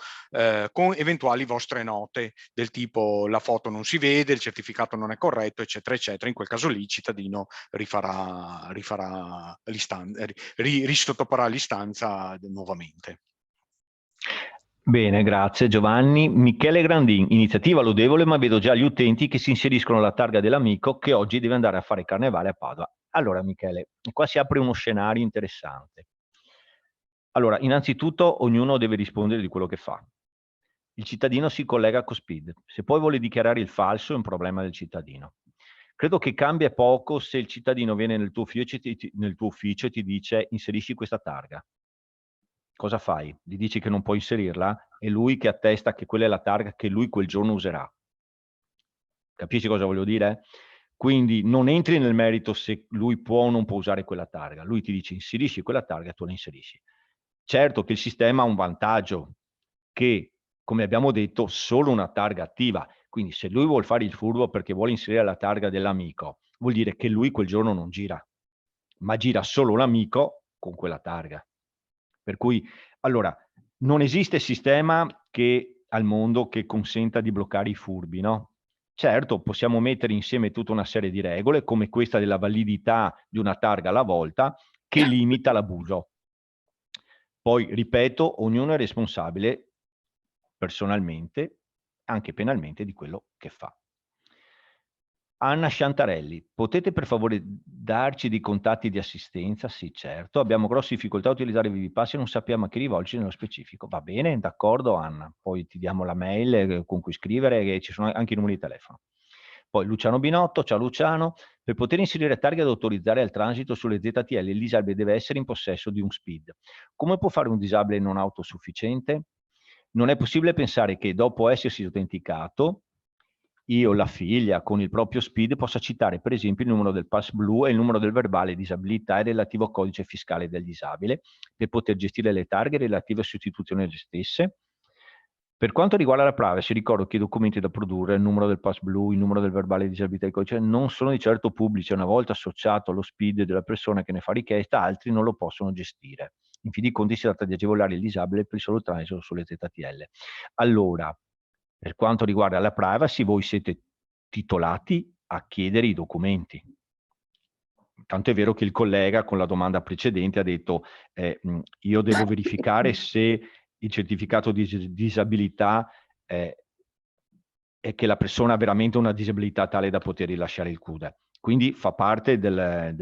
con eventuali vostre note del tipo la foto non si vede, il certificato non è corretto, eccetera, eccetera. In quel caso lì il cittadino risottoporrà l'istanza nuovamente. Bene, grazie Giovanni. Michele Grandin, iniziativa lodevole, ma vedo già gli utenti che si inseriscono alla targa dell'amico che oggi deve andare a fare carnevale a Padova. Allora Michele, qua si apre uno scenario interessante. Allora, innanzitutto ognuno deve rispondere di quello che fa. Il cittadino si collega con SPID. Se poi vuole dichiarare il falso è un problema del cittadino. Credo che cambia poco se il cittadino viene nel tuo ufficio e ti dice inserisci questa targa. Cosa fai? Gli dici che non puoi inserirla? È lui che attesta che quella è la targa che lui quel giorno userà. Capisci cosa voglio dire? Quindi non entri nel merito se lui può o non può usare quella targa. Lui ti dice inserisci quella targa e tu la inserisci. Certo che il sistema ha un vantaggio, che come abbiamo detto solo una targa attiva, quindi se lui vuole fare il furbo perché vuole inserire la targa dell'amico, vuol dire che lui quel giorno non gira, ma gira solo l'amico con quella targa. Per cui Allora, non esiste sistema al mondo che consenta di bloccare i furbi, no? Certo, possiamo mettere insieme tutta una serie di regole, come questa della validità di una targa alla volta, che limita l'abuso. Poi, ripeto, ognuno è responsabile personalmente, anche penalmente, di quello che fa. Anna Sciantarelli, potete per favore darci dei contatti di assistenza? Sì, certo. Abbiamo grosse difficoltà a utilizzare ViviPass e non sappiamo a chi rivolgerci nello specifico. Va bene, d'accordo Anna. Poi ti diamo la mail con cui scrivere e ci sono anche i numeri di telefono. Poi Luciano Binotto, ciao Luciano. Per poter inserire targhe ad autorizzare al transito sulle ZTL, il disabile deve essere in possesso di un SPID. Come può fare un disabile non autosufficiente? Non è possibile pensare che dopo essersi autenticato, io, la figlia, con il proprio SPID possa citare per esempio il numero del pass blu e il numero del verbale disabilità e relativo codice fiscale del disabile per poter gestire le targhe relative a sostituzione delle stesse. Per quanto riguarda la privacy, ricordo che i documenti da produrre, il numero del pass blu, il numero del verbale disabilità e il codice, non sono di certo pubblici. Una volta associato allo SPID della persona che ne fa richiesta, altri non lo possono gestire. In fin dei conti si tratta di agevolare il disabile per il solo transito sulle ZTL. Allora, per quanto riguarda la privacy, voi siete titolati a chiedere i documenti. Tanto è vero che il collega con la domanda precedente ha detto io devo verificare se il certificato di disabilità è che la persona ha veramente una disabilità tale da poter rilasciare il CUDE. Quindi fa parte della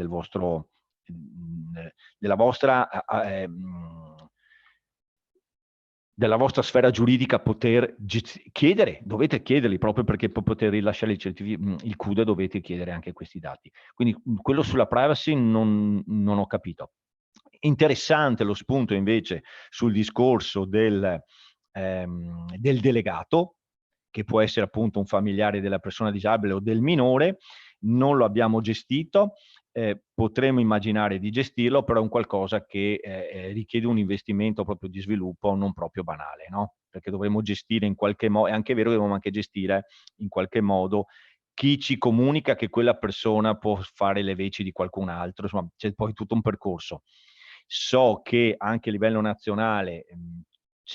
vostra sfera giuridica poter chiedere, dovete chiederli proprio perché per poter rilasciare il CUDE dovete chiedere anche questi dati. Quindi quello sulla privacy non ho capito. Interessante lo spunto invece sul discorso del delegato, che può essere appunto un familiare della persona disabile o del minore. Non lo abbiamo gestito, potremmo immaginare di gestirlo, però è un qualcosa che richiede un investimento proprio di sviluppo non proprio banale, no? Perché dovremmo gestire in qualche modo, è anche vero che dobbiamo anche gestire in qualche modo chi ci comunica che quella persona può fare le veci di qualcun altro, insomma c'è poi tutto un percorso. So che anche a livello nazionale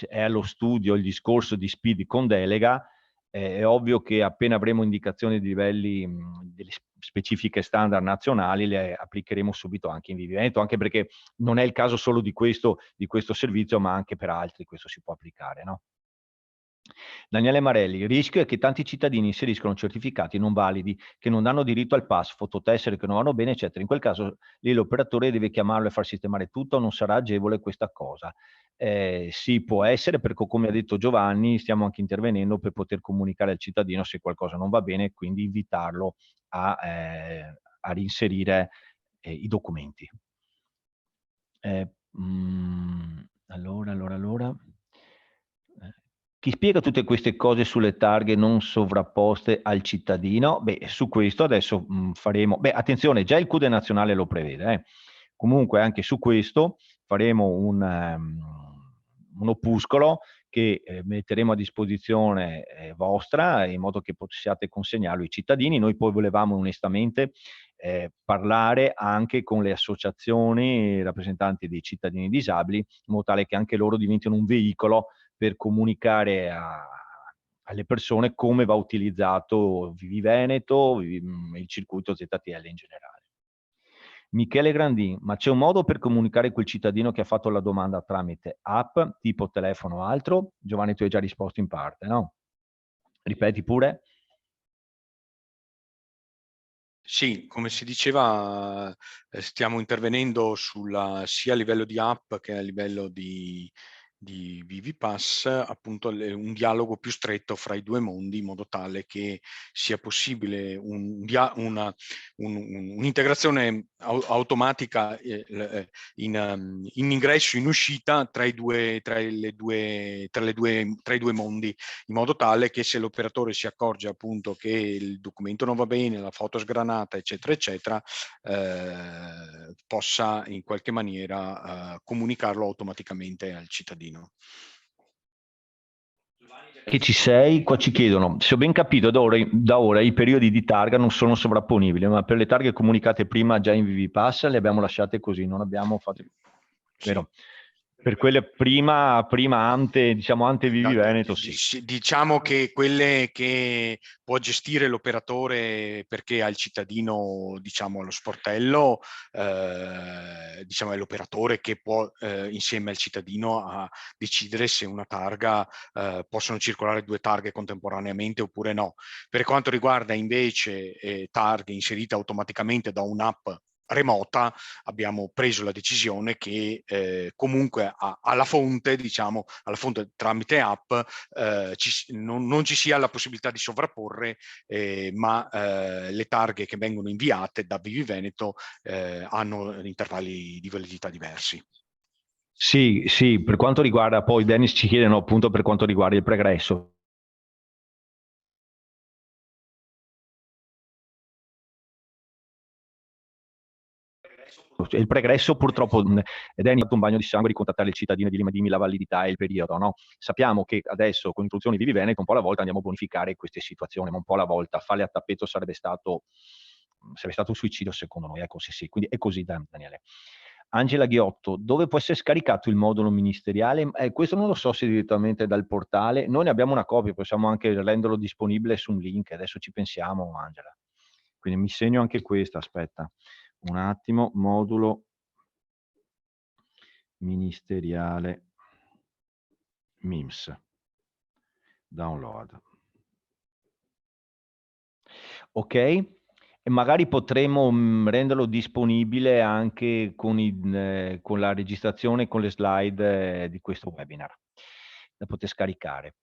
è allo studio il discorso di SPID con delega. È ovvio che appena avremo indicazioni di livelli delle specifiche standard nazionali le applicheremo subito anche in Vivi Veneto, anche perché non è il caso solo di questo servizio, ma anche per altri questo si può applicare, no? Daniele Marelli, il rischio è che tanti cittadini inseriscono certificati non validi, che non danno diritto al pass, fototessere che non vanno bene, eccetera. In quel caso lì l'operatore deve chiamarlo e far sistemare tutto, non sarà agevole questa cosa. Sì, può essere, perché come ha detto Giovanni, stiamo anche intervenendo per poter comunicare al cittadino se qualcosa non va bene, quindi invitarlo a reinserire i documenti. Allora. Chi spiega tutte queste cose sulle targhe non sovrapposte al cittadino? Beh, su questo adesso faremo... Beh, attenzione, già il CUDE nazionale lo prevede. Comunque anche su questo faremo un opuscolo che metteremo a disposizione vostra in modo che possiate consegnarlo ai cittadini. Noi poi volevamo onestamente parlare anche con le associazioni rappresentanti dei cittadini disabili, in modo tale che anche loro diventino un veicolo per comunicare alle persone come va utilizzato Vivi Veneto, il circuito ZTL in generale. Michele Grandin, ma c'è un modo per comunicare quel cittadino che ha fatto la domanda tramite app, tipo telefono o altro? Giovanni, tu hai già risposto in parte, no? Ripeti pure. Sì, come si diceva, stiamo intervenendo sia a livello di app che a livello di ViviPass, appunto un dialogo più stretto fra i due mondi, in modo tale che sia possibile un'integrazione automatica in ingresso e in uscita tra i due mondi, in modo tale che se l'operatore si accorge appunto che il documento non va bene, la foto è sgranata, eccetera, eccetera, possa in qualche maniera comunicarlo automaticamente al cittadino. Che ci sei, qua ci chiedono, se ho ben capito da ora i periodi di targa non sono sovrapponibili, ma per le targhe comunicate prima già in ViviPass le abbiamo lasciate così, non abbiamo fatto... Sì. Vero? Per quelle prima ante, diciamo ante Vivi Veneto, sì. Diciamo che quelle che può gestire l'operatore perché ha il cittadino, diciamo, allo sportello, diciamo è l'operatore che può insieme al cittadino a decidere se una targa possono circolare 2 targhe contemporaneamente oppure no. Per quanto riguarda invece targhe inserite automaticamente da un'app remota, abbiamo preso la decisione che comunque alla fonte, diciamo, alla fonte tramite app, non ci sia la possibilità di sovrapporre, ma le targhe che vengono inviate da Vivi Veneto hanno intervalli di validità diversi. Sì, sì, per quanto riguarda, poi Dennis ci chiede, no, appunto per quanto riguarda il pregresso. Il pregresso purtroppo, Dennis ha fatto un bagno di sangue di contattare il cittadino e di dimmi la validità e il periodo, no? Sappiamo che adesso con l'introduzione di Vivi Veneto un po' alla volta andiamo a bonificare queste situazioni, ma un po' alla volta farle a tappeto sarebbe stato un suicidio secondo noi, ecco, sì, quindi è così, Daniele. Angela Ghiotto, dove può essere scaricato il modulo ministeriale? Questo non lo so se direttamente dal portale, noi ne abbiamo una copia, possiamo anche renderlo disponibile su un link, adesso ci pensiamo, Angela. Quindi mi segno anche questa, aspetta un attimo, modulo ministeriale MIMS, download. Ok, e magari potremo renderlo disponibile anche con la registrazione, con le slide di questo webinar, da poter scaricare.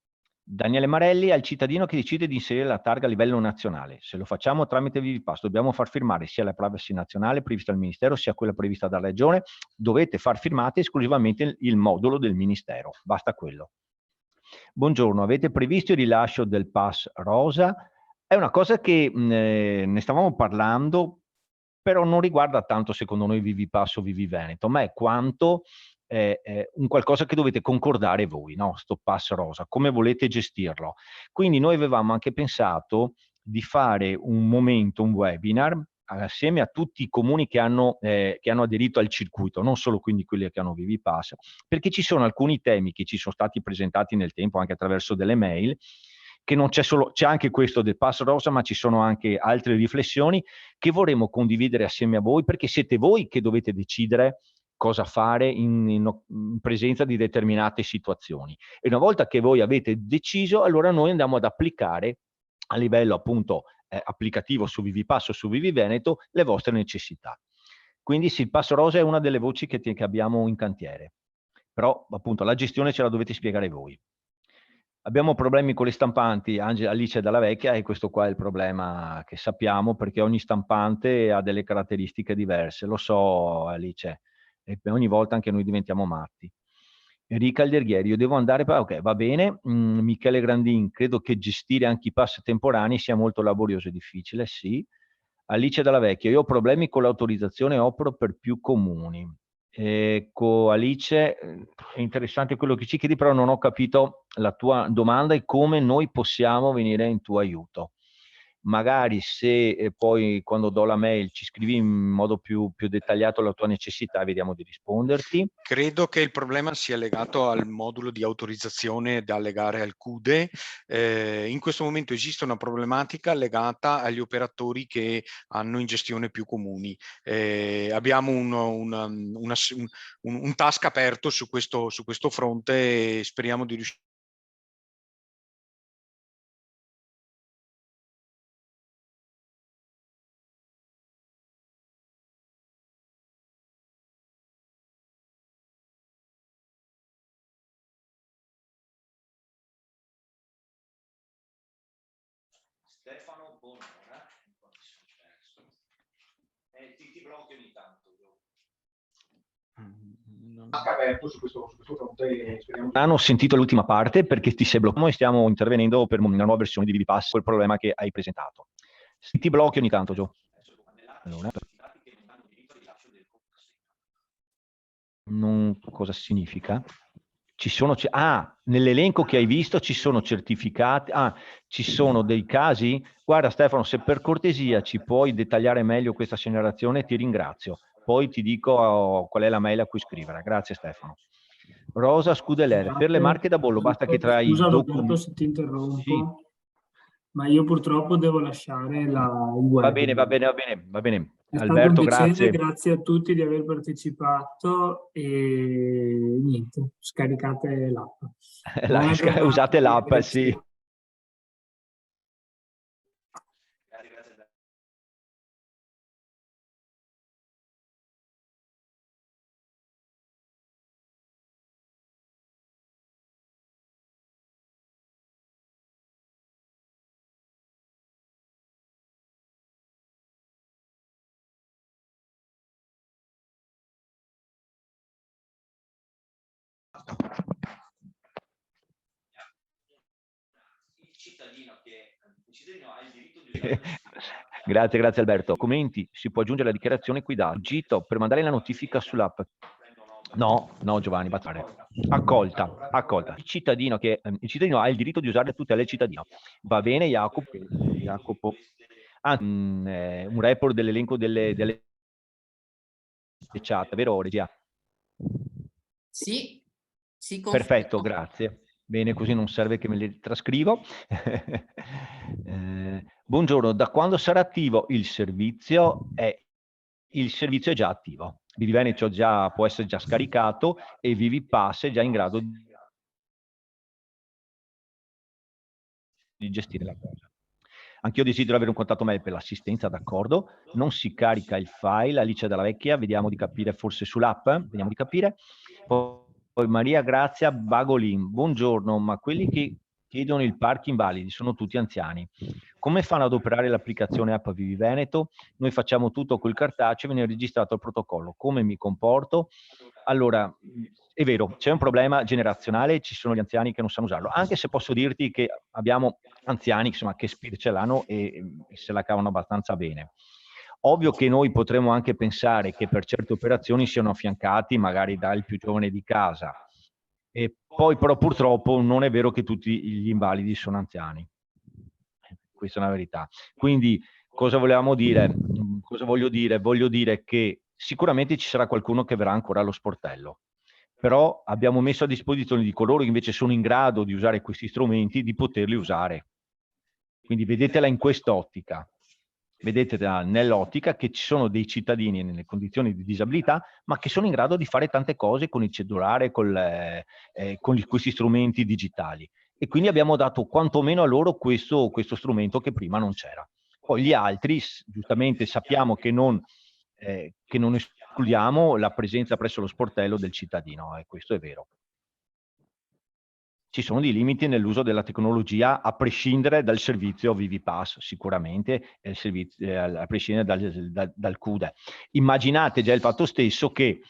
Daniele Marelli, al cittadino che decide di inserire la targa a livello nazionale. Se lo facciamo tramite ViviPass, dobbiamo far firmare sia la privacy nazionale prevista dal Ministero, sia quella prevista dalla Regione. Dovete far firmate esclusivamente il modulo del Ministero, basta quello. Buongiorno, avete previsto il rilascio del pass rosa? È una cosa che ne stavamo parlando, però non riguarda tanto secondo noi ViviPass o Vivi Veneto, ma è quanto un qualcosa che dovete concordare voi, no? Sto pass rosa, come volete gestirlo. Quindi noi avevamo anche pensato di fare un momento, un webinar, assieme a tutti i comuni che hanno aderito al circuito, non solo quindi quelli che hanno ViviPass, perché ci sono alcuni temi che ci sono stati presentati nel tempo anche attraverso delle mail, che non c'è solo, c'è anche questo del pass rosa, ma ci sono anche altre riflessioni che vorremmo condividere assieme a voi, perché siete voi che dovete decidere cosa fare in presenza di determinate situazioni. E una volta che voi avete deciso, allora noi andiamo ad applicare a livello appunto applicativo su ViviPass o su Vivi Veneto le vostre necessità. Quindi sì, il pass rosa è una delle voci che abbiamo in cantiere, però appunto la gestione ce la dovete spiegare voi. Abbiamo problemi con le stampanti, Alice Dalla Vecchia, e questo qua è il problema che sappiamo, perché ogni stampante ha delle caratteristiche diverse, lo so Alice, e ogni volta anche noi diventiamo matti. Enrica Alderghieri, io devo andare, ok, va bene. Michele Grandin, credo che gestire anche i pass temporanei sia molto laborioso e difficile, sì. Alice Dalla Vecchia, io ho problemi con l'autorizzazione, opero per più comuni. Ecco, Alice, è interessante quello che ci chiedi, però non ho capito la tua domanda e come noi possiamo venire in tuo aiuto. Magari se poi quando do la mail ci scrivi in modo più dettagliato la tua necessità, vediamo di risponderti. Credo che il problema sia legato al modulo di autorizzazione da legare al CUDE. In questo momento esiste una problematica legata agli operatori che hanno in gestione più comuni. Abbiamo un task aperto su questo fronte e speriamo di riuscire. Stefano Bonora, ti blocchi ogni tanto. Hanno sentito l'ultima parte perché ti sei bloccato e stiamo intervenendo per una nuova versione di ViviPass col problema che hai presentato. Ti blocchi ogni tanto, Gio. Allora, cosa significa? Nell'elenco che hai visto ci sono certificati, ci sono dei casi? Guarda Stefano, se per cortesia ci puoi dettagliare meglio questa segnalazione, ti ringrazio. Poi ti dico qual è la mail a cui scrivere. Grazie Stefano. Rosa Scudeler, per le marche da bollo basta che tra i Scusa Roberto documenti... se ti interrompo, Sì. ma io purtroppo devo lasciare il Va bene, va webinar. bene, va bene, va bene. È stato Alberto, un piacere, grazie. grazie a tutti di aver partecipato e niente, scaricate l'app. Buona giornata. Usate l'app, Grazie. sì. Grazie, grazie Alberto. Commenti, si può aggiungere la dichiarazione qui da Gito per mandare la notifica sull'app. No, no Giovanni, accolta, accolta. Il cittadino ha il diritto di usare tutte le cittadine. Va bene Jacopo. Un report dell'elenco delle chat, vero Regia? Sì, sì, Perfetto, confermo. grazie. Bene, così non serve che me li trascrivo. Buongiorno, da quando sarà attivo il servizio? Il servizio è già attivo. Vivi Veneto può essere già scaricato e ViviPass è già in grado di gestire la cosa. Anch'io desidero avere un contatto mail per l'assistenza, d'accordo? Non si carica il file, Alice dalla Vecchia, vediamo di capire forse sull'app, vediamo di capire. Poi Maria Grazia Bagolin, buongiorno, ma quelli che chiedono il parking validi sono tutti anziani. Come fanno ad operare l'applicazione app Vivi Veneto? Noi facciamo tutto col cartaceo, viene registrato il protocollo. Come mi comporto? Allora, è vero, c'è un problema generazionale, ci sono gli anziani che non sanno usarlo, anche se posso dirti che abbiamo anziani insomma, che speed ce l'hanno e se la cavano abbastanza bene. Ovvio che noi potremmo anche pensare che per certe operazioni siano affiancati magari dal più giovane di casa, e poi però purtroppo non è vero che tutti gli invalidi sono anziani. Questa è una verità. Quindi cosa volevamo dire? Cosa voglio dire? Voglio dire che sicuramente ci sarà qualcuno che verrà ancora allo sportello, però abbiamo messo a disposizione di coloro che invece sono in grado di usare questi strumenti di poterli usare. Quindi vedetela in quest'ottica. Vedete nell'ottica che ci sono dei cittadini nelle condizioni di disabilità, ma che sono in grado di fare tante cose con il cellulare, con questi strumenti digitali. E quindi abbiamo dato quantomeno a loro questo strumento che prima non c'era. Poi gli altri, giustamente sappiamo che non escludiamo la presenza presso lo sportello del cittadino, questo è vero. Ci sono dei limiti nell'uso della tecnologia a prescindere dal servizio ViviPass, sicuramente, a prescindere dal CUDE. Immaginate già il fatto stesso che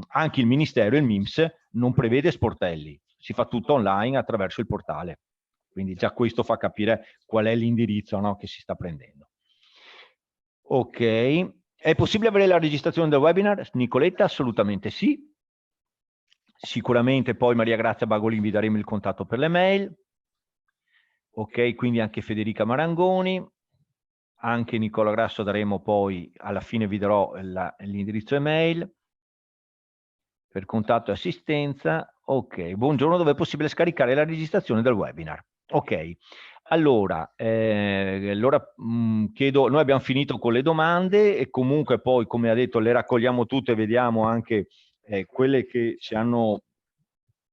anche il Ministero e il MIMS non prevede sportelli, si fa tutto online attraverso il portale. Quindi già questo fa capire qual è l'indirizzo, no, che si sta prendendo. Ok, è possibile avere la registrazione del webinar? Nicoletta, assolutamente sì. Sicuramente poi Maria Grazia Bagolin vi daremo il contatto per le mail. Ok, quindi anche Federica Marangoni, anche Nicola Grasso daremo poi, alla fine vi darò l'indirizzo email per contatto e assistenza. Ok, buongiorno, dove è possibile scaricare la registrazione del webinar? Ok, allora chiedo, noi abbiamo finito con le domande e comunque poi, come ha detto, le raccogliamo tutte e vediamo anche quelle che ci hanno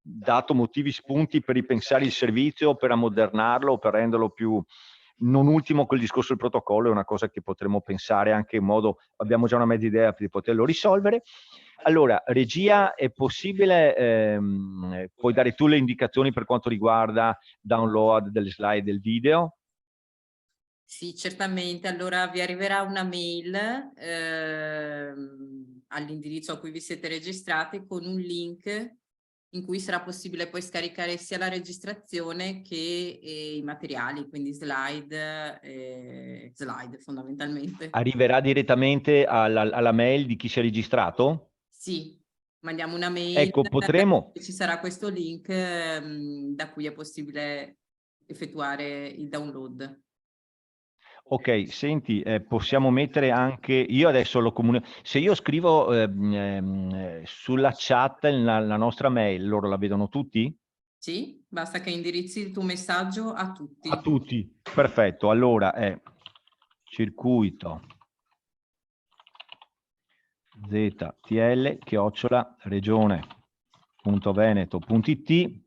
dato motivi, spunti per ripensare il servizio, per ammodernarlo, per renderlo più, non ultimo quel discorso del protocollo, è una cosa che potremmo pensare anche in modo, abbiamo già una mezza idea di poterlo risolvere. Allora, regia, è possibile, puoi dare tu le indicazioni per quanto riguarda download delle slide del video? Sì, certamente. Allora vi arriverà una mail all'indirizzo a cui vi siete registrati con un link in cui sarà possibile poi scaricare sia la registrazione che i materiali, quindi slide fondamentalmente. Arriverà direttamente alla mail di chi si è registrato? Sì, mandiamo una mail, ecco, potremo. ci sarà questo link da cui è possibile effettuare il download. Ok, senti, possiamo mettere anche, io adesso lo comunico, se io scrivo sulla chat la nostra mail, loro la vedono tutti? Sì, basta che indirizzi il tuo messaggio a tutti. A tutti, perfetto, allora è circuito ztl@regione.veneto.it,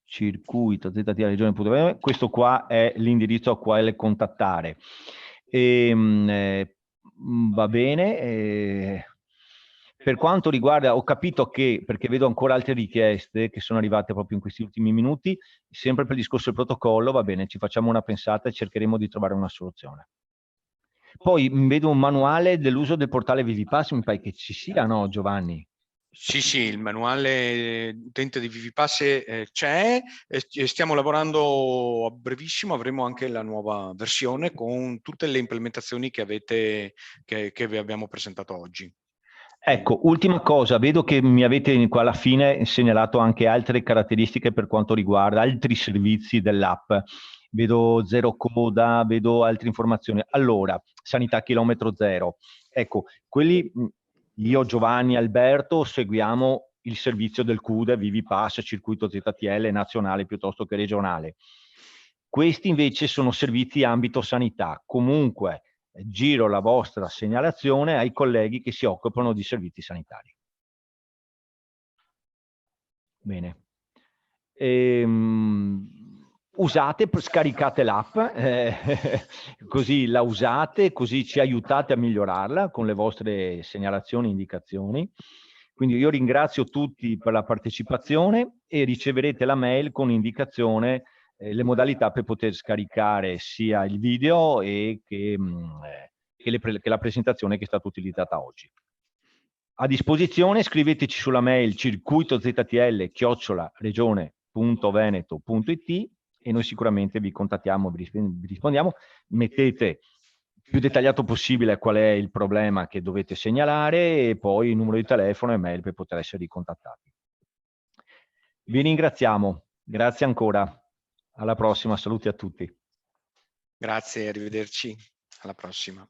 circuito ztl@regione.veneto, questo qua è l'indirizzo a quale contattare. Va bene. Per quanto riguarda, ho capito che, perché vedo ancora altre richieste che sono arrivate proprio in questi ultimi minuti, sempre per il discorso del protocollo, va bene, ci facciamo una pensata e cercheremo di trovare una soluzione. Poi vedo un manuale dell'uso del portale ViviPass, mi pare che ci sia, no Giovanni? Sì, il manuale utente di ViviPass c'è, e stiamo lavorando a brevissimo, avremo anche la nuova versione con tutte le implementazioni che vi abbiamo presentato oggi. Ecco, ultima cosa, vedo che mi avete qua alla fine segnalato anche altre caratteristiche per quanto riguarda altri servizi dell'app. Vedo zero coda, vedo altre informazioni. Allora, sanità chilometro zero. Ecco, quelli, io, Giovanni, Alberto, seguiamo il servizio del CUDE, ViviPass, circuito ZTL nazionale piuttosto che regionale. Questi invece sono servizi ambito sanità. Comunque, giro la vostra segnalazione ai colleghi che si occupano di servizi sanitari. Bene. Usate, scaricate l'app, così la usate, così ci aiutate a migliorarla con le vostre segnalazioni e indicazioni. Quindi io ringrazio tutti per la partecipazione e riceverete la mail con indicazione le modalità per poter scaricare sia il video e che la presentazione che è stata utilizzata oggi. A disposizione, scriveteci sulla mail circuitoztl@regione.veneto.it e noi sicuramente vi contattiamo, vi rispondiamo. Mettete più dettagliato possibile qual è il problema che dovete segnalare e poi il numero di telefono e mail per poter essere ricontattati. Vi ringraziamo, grazie ancora, alla prossima, saluti a tutti. Grazie, arrivederci, alla prossima.